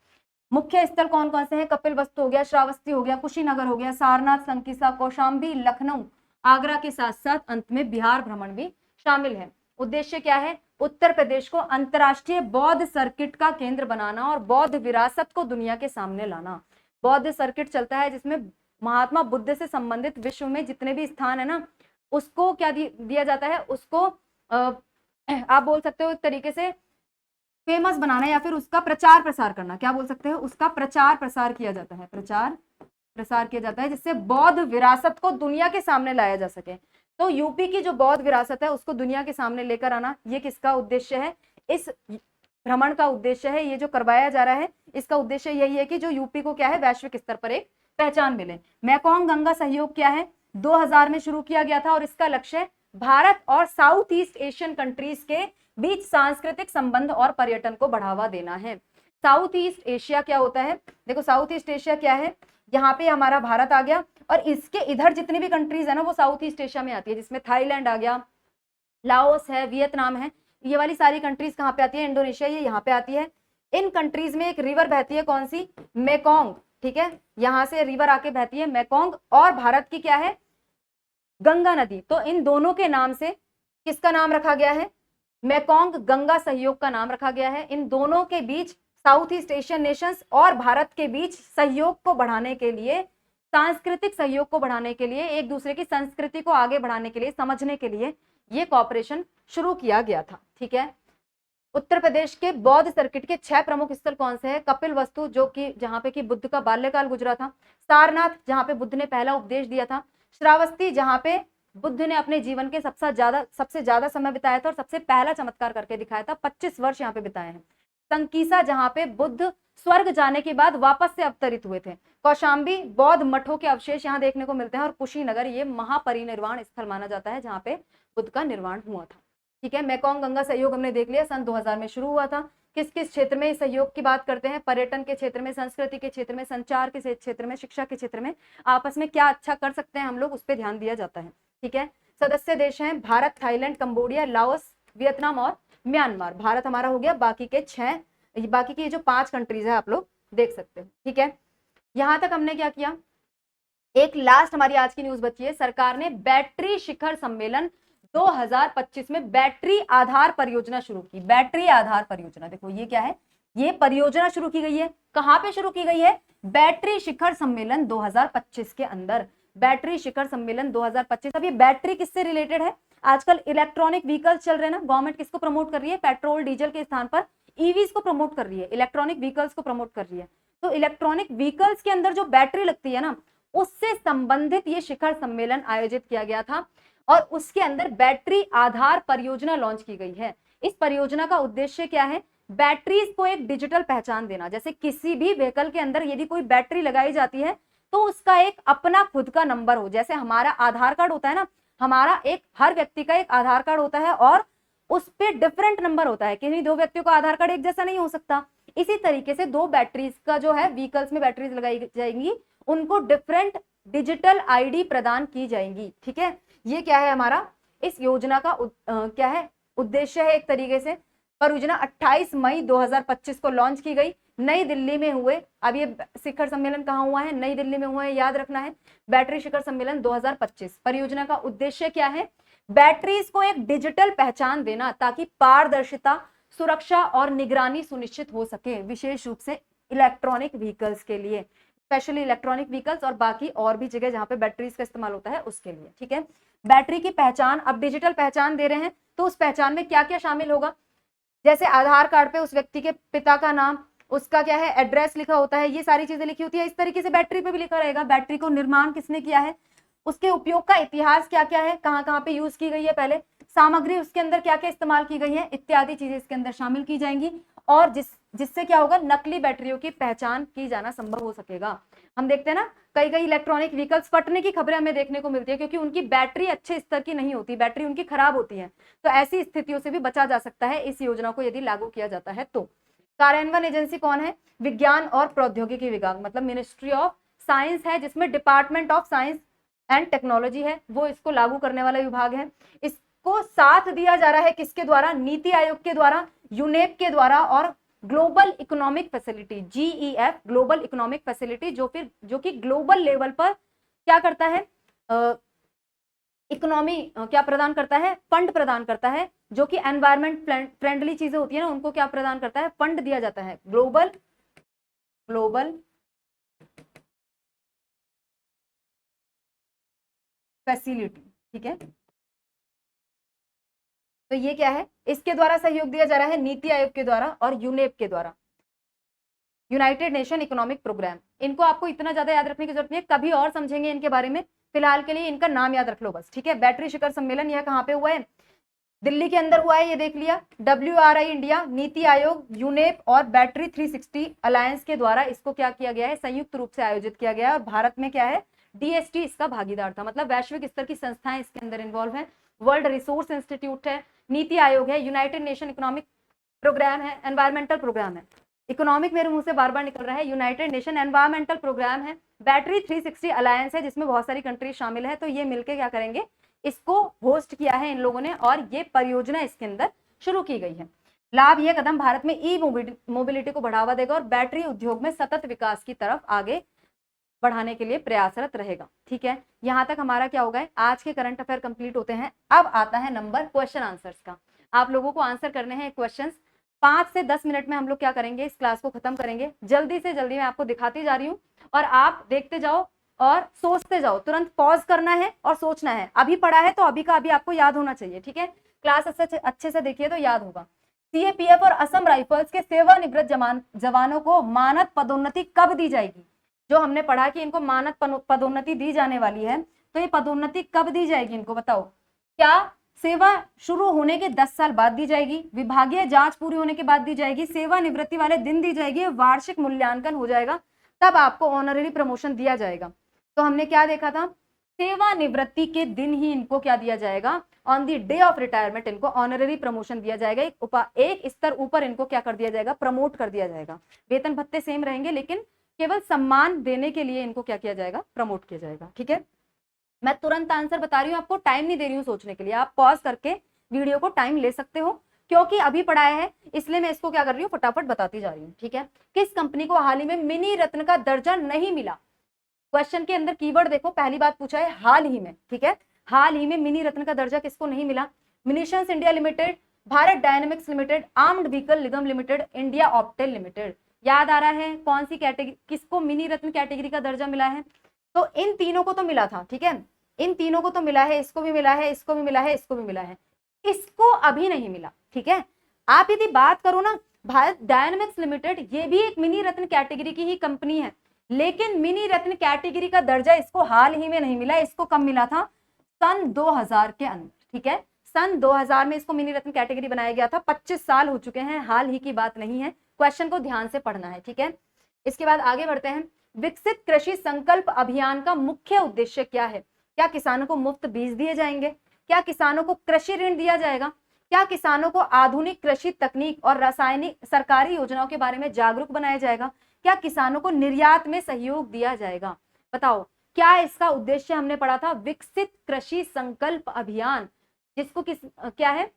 Speaker 1: मुख्य स्थल कौन कौन से हैं, कपिल वस्तु हो गया, श्रावस्ती हो गया, कुशीनगर हो गया, सारनाथ, संकिसा, कौशाम्बी, लखनऊ, आगरा के साथ साथ अंत में बिहार भ्रमण भी शामिल है। उद्देश्य क्या है, उत्तर प्रदेश को अंतरराष्ट्रीय बौद्ध सर्किट का केंद्र बनाना और बौद्ध विरासत को दुनिया के सामने लाना। बौद्ध सर्किट चलता है जिसमें महात्मा बुद्ध से संबंधित विश्व में जितने भी स्थान है ना, उसको क्या दिया जाता है, उसको आप बोल सकते हो एक तरीके से फेमस बनाना या फिर उसका प्रचार प्रसार करना, क्या बोल सकते हो, उसका प्रचार प्रसार किया जाता है, प्रचार प्रसार किया जाता है, जिससे बौद्ध विरासत को दुनिया के सामने लाया जा सके। तो यूपी की जो बौद्ध विरासत है उसको दुनिया के सामने लेकर आना, ये किसका उद्देश्य है, इस भ्रमण का उद्देश्य है, ये जो करवाया जा रहा है इसका उद्देश्य यही है कि जो यूपी को क्या है वैश्विक स्तर पर एक पहचान मिले। मेकोंग गंगा सहयोग क्या है, 2000 में शुरू किया गया था और इसका लक्ष्य भारत और साउथ ईस्ट एशियन कंट्रीज के बीच सांस्कृतिक संबंध और पर्यटन को बढ़ावा देना है। साउथ ईस्ट एशिया क्या होता है, देखो साउथ ईस्ट एशिया क्या है, यहाँ पे हमारा भारत आ गया और इसके इधर जितनी भी कंट्रीज है ना वो साउथ ईस्ट एशिया में आती है, जिसमें थाईलैंड आ गया, लाओस है, वियतनाम है, ये वाली सारी कंट्रीज कहाँ पे आती है, इंडोनेशिया, ये यहाँ पे आती है। इन कंट्रीज में एक रिवर बहती है, कौन सी, मेकोंग, ठीक है, यहां से रिवर आके बहती है मेकोंग, और भारत की क्या है, गंगा नदी। तो इन दोनों के नाम से किसका नाम रखा गया है, मेकोंग गंगा सहयोग का नाम रखा गया है। इन दोनों के बीच साउथ ईस्ट एशियन नेशंस और भारत के बीच सहयोग को बढ़ाने के लिए, सांस्कृतिक सहयोग को बढ़ाने के लिए, एक दूसरे की संस्कृति को आगे बढ़ाने के लिए, समझने के लिए ये कॉपरेशन शुरू किया गया था। ठीक है, उत्तर प्रदेश के बौद्ध सर्किट के 6 प्रमुख स्थल कौन से हैं, कपिल वस्तु जो कि जहां पे कि बुद्ध का बाल्यकाल गुजरा था, सारनाथ जहां पे बुद्ध ने पहला उपदेश दिया था, श्रावस्ती जहां पे बुद्ध ने अपने जीवन के सबसे ज्यादा समय बिताया था और सबसे पहला चमत्कार करके दिखाया था, 25 वर्ष यहाँ पे बिताए हैं, संकीसा जहां पे बुद्ध स्वर्ग जाने के बाद वापस से अवतरित हुए थे, कौशाम्बी बौद्ध मठों के अवशेष यहाँ देखने को मिलते हैं, और कुशीनगर ये महापरिनिर्वाण स्थल माना जाता है जहाँ पे बुद्ध का निर्वाण हुआ था। ठीक है, मेकोंग गंगा सहयोग हमने देख लिया, सन 2000 में शुरू हुआ था। किस किस क्षेत्र में सहयोग की बात करते हैं, पर्यटन के क्षेत्र में, संस्कृति के क्षेत्र में, संचार के क्षेत्र में, शिक्षा के क्षेत्र में, आपस में क्या अच्छा कर सकते हैं हम लोग, उस पर ध्यान दिया जाता है। ठीक है, सदस्य देश हैं Bharat, Thailand, Cambodia, Laos, Vietnam और म्यांमार। भारत हमारा हो गया, बाकी की जो 5 कंट्रीज है आप लोग देख सकते हो। ठीक है, यहां तक हमने क्या किया, एक लास्ट हमारी आज की न्यूज बची है, सरकार ने बैटरी शिखर सम्मेलन 2025 में बैटरी आधार परियोजना शुरू की। बैटरी आधार परियोजना, देखो ये क्या है, ये परियोजना शुरू की गई है, कहां पे शुरू की गई है, बैटरी शिखर सम्मेलन 2025 के अंदर। बैटरी शिखर सम्मेलन 2025। अब ये बैटरी किससे रिलेटेड है, आजकल इलेक्ट्रॉनिक व्हीकल्स चल रहे हैं ना, गवर्नमेंट किसको प्रमोट कर रही है, पेट्रोल डीजल के स्थान पर ईवीज को प्रमोट कर रही है, इलेक्ट्रॉनिक व्हीकल्स को प्रमोट कर रही है। तो इलेक्ट्रॉनिक व्हीकल्स के अंदर जो बैटरी लगती है ना, उससे संबंधित ये शिखर सम्मेलन आयोजित किया गया था और उसके अंदर बैटरी आधार परियोजना लॉन्च की गई है। इस परियोजना का उद्देश्य क्या है, बैटरीज को एक डिजिटल पहचान देना। जैसे किसी भी व्हीकल के अंदर यदि कोई बैटरी लगाई जाती है तो उसका एक अपना खुद का नंबर हो, जैसे हमारा आधार कार्ड होता है ना, हमारा एक, हर व्यक्ति का एक आधार कार्ड होता है और उस पे डिफरेंट नंबर होता है, किन्हीं 2 व्यक्तियों का आधार कार्ड एक जैसा नहीं हो सकता। इसी तरीके से 2 बैटरीज का जो है, व्हीकल्स में बैटरीज लगाई जाएंगी, उनको डिफरेंट डिजिटल आईडी प्रदान की जाएंगी। ठीक है, ये क्या है हमारा, इस योजना का क्या है, उद्देश्य है एक तरीके से। परियोजना 28 मई 2025 को लॉन्च की गई, नई दिल्ली में हुए। अब ये शिखर सम्मेलन कहाँ हुआ है, नई दिल्ली में हुआ है, याद रखना है, बैटरी शिखर सम्मेलन 2025। परियोजना का उद्देश्य क्या है, बैटरीज को एक डिजिटल पहचान देना ताकि पारदर्शिता, सुरक्षा और निगरानी सुनिश्चित हो सके, विशेष रूप से इलेक्ट्रॉनिक व्हीकल्स के लिए, स्पेशली इलेक्ट्रॉनिक व्हीकल्स और बाकी और भी जगह जहां पे बैटरीज का इस्तेमाल होता है उसके लिए। ठीक है, बैटरी की पहचान, अब डिजिटल पहचान दे रहे हैं तो उस पहचान में क्या क्या शामिल होगा, जैसे आधार कार्ड पे उस व्यक्ति के पिता का नाम, उसका क्या है एड्रेस लिखा होता है, ये सारी चीजें लिखी होती है। इस तरीके से बैटरी पे भी लिखा रहेगा, बैटरी को निर्माण किसने किया है, उसके उपयोग का इतिहास क्या क्या है, कहाँ कहाँ पे यूज की गई है पहले, सामग्री उसके अंदर क्या क्या इस्तेमाल की गई है, इत्यादि चीजें इसके अंदर शामिल की जाएंगी और जिससे क्या होगा, नकली बैटरियों की पहचान की जाना संभव हो सकेगा। हम देखते हैं ना, कई इलेक्ट्रॉनिक व्हीकल्स फटने की खबरें हमें देखने को मिलती है क्योंकि उनकी बैटरी अच्छे स्तर की नहीं होती, बैटरी उनकी खराब होती है। तो ऐसी स्थितियों से भी बचा जा सकता है इस योजना को यदि लागू किया जाता है तो। कार्यान्वयन एजेंसी कौन है, विज्ञान और प्रौद्योगिकी विभाग, मतलब मिनिस्ट्री ऑफ साइंस है, जिसमें department of science and technology है, वो इसको लागू करने वाला विभाग है। इसको साथ दिया जा रहा है किसके द्वारा, नीति आयोग के द्वारा, यूनेप के द्वारा और global economic facility, GEF, global economic facility, जो कि ग्लोबल लेवल पर क्या करता है, इकोनॉमी क्या प्रदान करता है, फंड प्रदान करता है, जो कि एनवायरमेंट फ्रेंडली चीजें होती है ना, उनको क्या प्रदान करता है, फंड दिया जाता है, ग्लोबल फैसिलिटी। ठीक है, तो ये क्या है, इसके द्वारा सहयोग दिया जा रहा है, नीति आयोग के द्वारा और यूनेप के द्वारा, यूनाइटेड नेशन इकोनॉमिक प्रोग्राम। इनको आपको इतना ज्यादा याद रखने की जरूरत नहीं है, कभी और समझेंगे इनके बारे में, फिलहाल के लिए इनका नाम याद रख लो बस। ठीक है, बैटरी शिखर सम्मेलन यह कहाँ पे हुआ है, दिल्ली के अंदर हुआ है, ये देख लिया। WRI India, NITI Aayog, UNEP और बैटरी 360 अलायंस के द्वारा इसको क्या किया गया है, संयुक्त रूप से आयोजित किया गया है। और भारत में क्या है, DST इसका भागीदार था, मतलब वैश्विक स्तर की संस्थाएं इसके अंदर इन्वॉल्व है। वर्ल्ड रिसोर्स इंस्टीट्यूट है, नीति आयोग है, यूनाइटेड नेशन इकोनॉमिक प्रोग्राम है, एनवायरमेंटल प्रोग्राम है। इकोनॉमिक मेरे मुंह से बार बार निकल रहा है, यूनाइटेड नेशन एनवायरमेंटल प्रोग्राम है, बैटरी 360 अलायंस है जिसमें बहुत सारी कंट्री शामिल है। तो ये मिलकर क्या करेंगे, इसको होस्ट किया है इन लोगों ने और ये परियोजना इसके अंदर शुरू की गई है। लाभ, ये कदम भारत में ई मोबिलिटी को बढ़ावा देगा और बैटरी उद्योग में सतत विकास की तरफ आगे बढ़ाने के लिए प्रयासरत रहेगा। ठीक है, यहां तक हमारा क्या होगा, आज के करंट अफेयर कंप्लीट होते हैं। अब आता है नंबर क्वेश्चन आंसर्स का। आप लोगों को आंसर करने हैं क्वेश्चंस। 5 से 10 मिनट में हम लोग क्या करेंगे, इस क्लास को खत्म करेंगे। जल्दी से जल्दी मैं आपको दिखाती जा रही हूँ और आप देखते जाओ और सोचते जाओ। तुरंत पॉज करना है और सोचना है। अभी पढ़ा है तो अभी का अभी आपको याद होना चाहिए। ठीक है, क्लास अच्छे से देखिए तो याद होगा। CAPF और असम राइफल्स के सेवानिवृत्त जवानों को मानद पदोन्नति कब दी जाएगी? जो हमने पढ़ा कि इनको मानद पदोन्नति दी जाने वाली है, तो ये पदोन्नति कब दी जाएगी इनको बताओ। क्या सेवा शुरू होने के 10 साल बाद दी जाएगी, विभागीय जांच पूरी होने के बाद दी जाएगी, सेवानिवृत्ति वाले दिन दी जाएगी, वार्षिक मूल्यांकन हो जाएगा तब आपको ऑनररी प्रमोशन दिया जाएगा? तो हमने क्या देखा था, सेवानिवृत्ति के दिन ही इनको क्या दिया जाएगा, on the day of retirement इनको ऑनररी प्रमोशन दिया जाएगा। एक स्तर ऊपर इनको क्या कर दिया जाएगा, प्रमोट कर दिया जाएगा। वेतन भत्ते सेम रहेंगे लेकिन केवल सम्मान देने के लिए इनको क्या किया जाएगा, प्रमोट किया जाएगा। ठीक है, मैं तुरंत आंसर बता रही हूँ, आपको टाइम नहीं दे रही हूँ सोचने के लिए। आप पॉज करके वीडियो को टाइम ले सकते हो, क्योंकि अभी पढ़ाया है इसलिए मैं इसको क्या कर रही हूँ, फटाफट बताती जा रही हूँ। ठीक है, किस कंपनी को हाल ही में मिनी रत्न का दर्जा नहीं मिला? क्वेश्चन के अंदर कीवर्ड देखो, पहली बात पूछा है हाल ही में। ठीक है, हाल ही में मिनी रत्न का दर्जा किसको नहीं मिला? Munitions India limited, Bharat dynamics limited, armed vehicle Nigam limited, India Optel limited. याद आ रहा है कौन सी कैटेगरी, किसको मिनी रत्न कैटेगरी का दर्जा मिला है? तो इन तीनों को तो मिला था। ठीक है, इन तीनों को तो मिला है, इसको भी मिला है, इसको भी मिला है, इसको भी मिला है, इसको अभी नहीं मिला। ठीक है, आप यदि बात करो ना, भारत डायनेमिक्स लिमिटेड ये भी एक मिनी रत्न कैटेगरी की ही कंपनी है, लेकिन मिनी रत्न कैटेगरी का दर्जा इसको हाल ही में नहीं मिला। इसको कब मिला था? सन 2000 के अंदर। ठीक है, सन 2000 में इसको मिनी रत्न कैटेगरी बनाया गया था। 25 साल हो चुके हैं, हाल ही की बात नहीं है। क्वेश्चन को ध्यान से पढ़ना है। ठीक है, इसके बाद आगे बढ़ते हैं। विकसित कृषि संकल्प अभियान का मुख्य उद्देश्य क्या है? क्या किसानों को मुफ्त बीज दिए जाएंगे? क्या किसानों को कृषि ऋण दिया जाएगा? क्या किसानों को आधुनिक कृषि तकनीक और रासायनिक सरकारी योजनाओं के बारे में जागरूक बनाया जाएगा? क्या किसानों को निर्यात में सहयोग दिया जाएगा? बताओ, क्या इसका उद्देश्य हमने पढ़ा था, विकसित कृषि संकल्प अभियान, जिसको क्या है,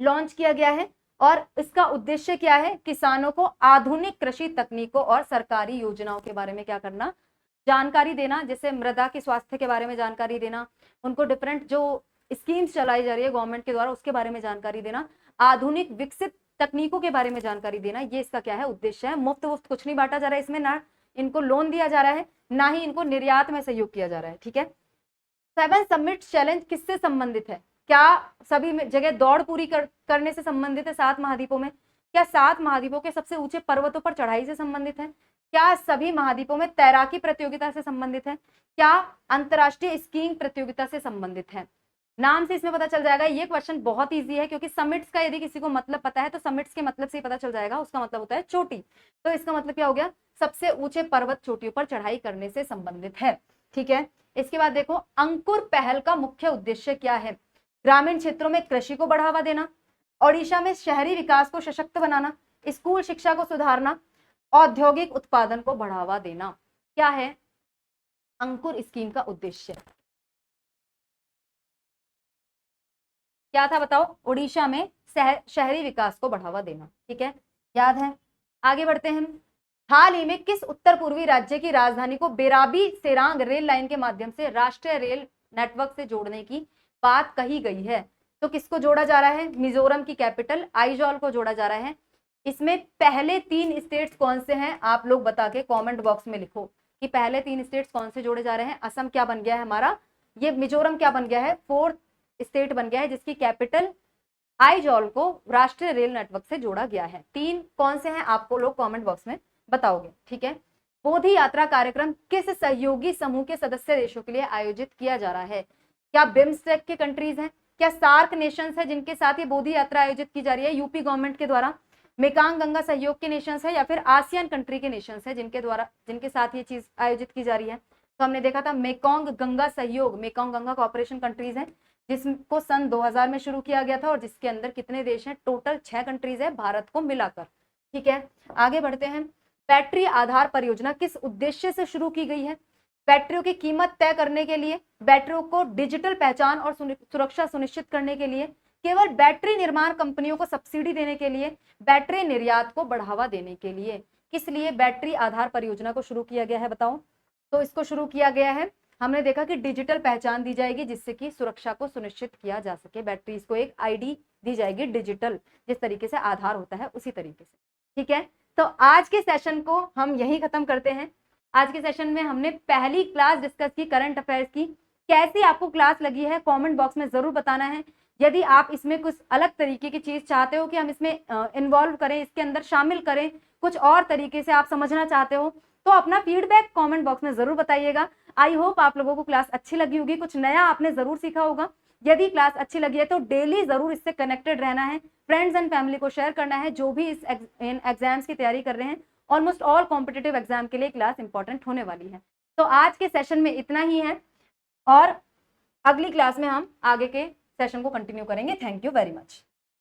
Speaker 1: लॉन्च किया गया है। और इसका उद्देश्य क्या है? किसानों को आधुनिक कृषि तकनीकों और सरकारी योजनाओं के बारे में क्या करना, जानकारी देना। जैसे मृदा के स्वास्थ्य के बारे में जानकारी देना, उनको डिफरेंट जो स्कीम्स चलाई जा रही है गवर्नमेंट के द्वारा उसके बारे में जानकारी देना, आधुनिक विकसित तकनीकों के बारे में जानकारी देना। ये इसका क्या है, उद्देश्य है। मुफ्त कुछ नहीं बांटा जा रहा है इसमें, ना इनको लोन दिया जा रहा है, ना ही इनको निर्यात में सहयोग किया जा रहा है। ठीक है, 7 समिट चैलेंज किससे संबंधित है? क्या सभी जगह दौड़ पूरी करने से संबंधित है? 7 महाद्वीपों में? क्या 7 महाद्वीपों के सबसे ऊंचे पर्वतों पर चढ़ाई से संबंधित है? क्या सभी महाद्वीपों में तैराकी प्रतियोगिता से संबंधित है? क्या अंतरराष्ट्रीय स्कीइंग प्रतियोगिता से संबंधित है? नाम से इसमें पता चल जाएगा। ये क्वेश्चन बहुत इजी है, क्योंकि समिट्स का यदि किसी को मतलब पता है तो समिट्स के मतलब से ही पता चल जाएगा। उसका मतलब होता है चोटी, तो इसका मतलब क्या हो गया, सबसे ऊंचे पर्वत चोटियों पर चढ़ाई करने से संबंधित है। ठीक है, इसके बाद देखो, अंकुर पहल का मुख्य उद्देश्य क्या है? ग्रामीण क्षेत्रों में कृषि को बढ़ावा देना, ओडिशा में शहरी विकास को सशक्त बनाना, स्कूल शिक्षा को सुधारना, औद्योगिक उत्पादन को बढ़ावा देना। क्या है अंकुर स्कीम का उद्देश्य? क्या था बताओ? ओडिशा में शहरी विकास को बढ़ावा देना। ठीक है, याद है। आगे बढ़ते हैं। हाल ही में किस उत्तर पूर्वी राज्य की राजधानी को बेराबी सेरांग रेल लाइन के माध्यम से राष्ट्रीय रेल नेटवर्क से जोड़ने की बात कही गई है? तो किसको जोड़ा जा रहा है? मिजोरम की कैपिटल आइजॉल को जोड़ा जा रहा है। इसमें पहले 3 स्टेट्स कौन से हैं? आप लोग बता के कमेंट बॉक्स में लिखो कि पहले 3 स्टेट्स कौन से जोड़े जा रहे हैं। असम क्या बन गया है हमारा, ये मिजोरम क्या बन गया है, 4th स्टेट बन गया है, जिसकी कैपिटल आइजॉल को राष्ट्रीय रेल नेटवर्क से जोड़ा गया है। 3 कौन से हैं आपको लोग कमेंट बॉक्स में बताओगे। ठीक है, बोधि यात्रा कार्यक्रम किस सहयोगी समूह के सदस्य देशों के लिए आयोजित किया जा रहा है? क्या बिम्स्टेक के कंट्रीज हैं? क्या सार्क नेशंस है जिनके साथ ये बोधि यात्रा आयोजित की जा रही है यूपी गवर्नमेंट के द्वारा? मेकांग गंगा सहयोग के नेशंस है या फिर आसियान कंट्री के नेशंस है जिनके साथ ये चीज आयोजित की जा रही है? तो हमने देखा था मेकांग गंगा सहयोग, मेकांग गंगा कोऑपरेशन कंट्रीज है, जिसको सन 2000 में शुरू किया गया था और जिसके अंदर कितने देश हैं? टोटल 6 कंट्रीज है भारत को मिलाकर। ठीक है, आगे बढ़ते हैं। बैटरी आधार परियोजना किस उद्देश्य से शुरू की गई है? बैटरियों की कीमत तय करने के लिए, बैटरियों को डिजिटल पहचान और सुरक्षा सुनिश्चित करने के लिए, केवल बैटरी निर्माण कंपनियों को सब्सिडी देने के लिए, बैटरी निर्यात को बढ़ावा देने के लिए? किस लिए बैटरी आधार परियोजना को शुरू किया गया है बताओ? तो इसको शुरू किया गया है, हमने देखा कि डिजिटल पहचान दी जाएगी जिससे कि सुरक्षा को सुनिश्चित किया जा सके। बैटरीज को एक आईडी दी जाएगी डिजिटल, जिस तरीके से आधार होता है उसी तरीके से। ठीक है, तो आज के सेशन को हम यही खत्म करते हैं। आज के सेशन में हमने पहली क्लास डिस्कस की करंट अफेयर्स की। कैसी आपको क्लास लगी है कमेंट बॉक्स में जरूर बताना है। यदि आप इसमें कुछ अलग तरीके की चीज चाहते हो कि हम इसमें इन्वॉल्व करें, इसके अंदर शामिल करें, कुछ और तरीके से आप समझना चाहते हो, तो अपना फीडबैक कमेंट बॉक्स में जरूर बताइएगा। आई होप आप लोगों को क्लास अच्छी लगी होगी, कुछ नया आपने जरूर सीखा होगा। यदि क्लास अच्छी लगी है तो डेली जरूर इससे कनेक्टेड रहना है, फ्रेंड्स एंड फैमिली को शेयर करना है जो भी इस एग्जाम्स की तैयारी कर रहे हैं। ऑलमोस्ट ऑल कॉम्पिटिटिव एग्जाम के लिए क्लास इंपॉर्टेंट होने वाली है। तो आज के सेशन में इतना ही है और अगली क्लास में हम आगे के सेशन को कंटिन्यू करेंगे। Thank you very much.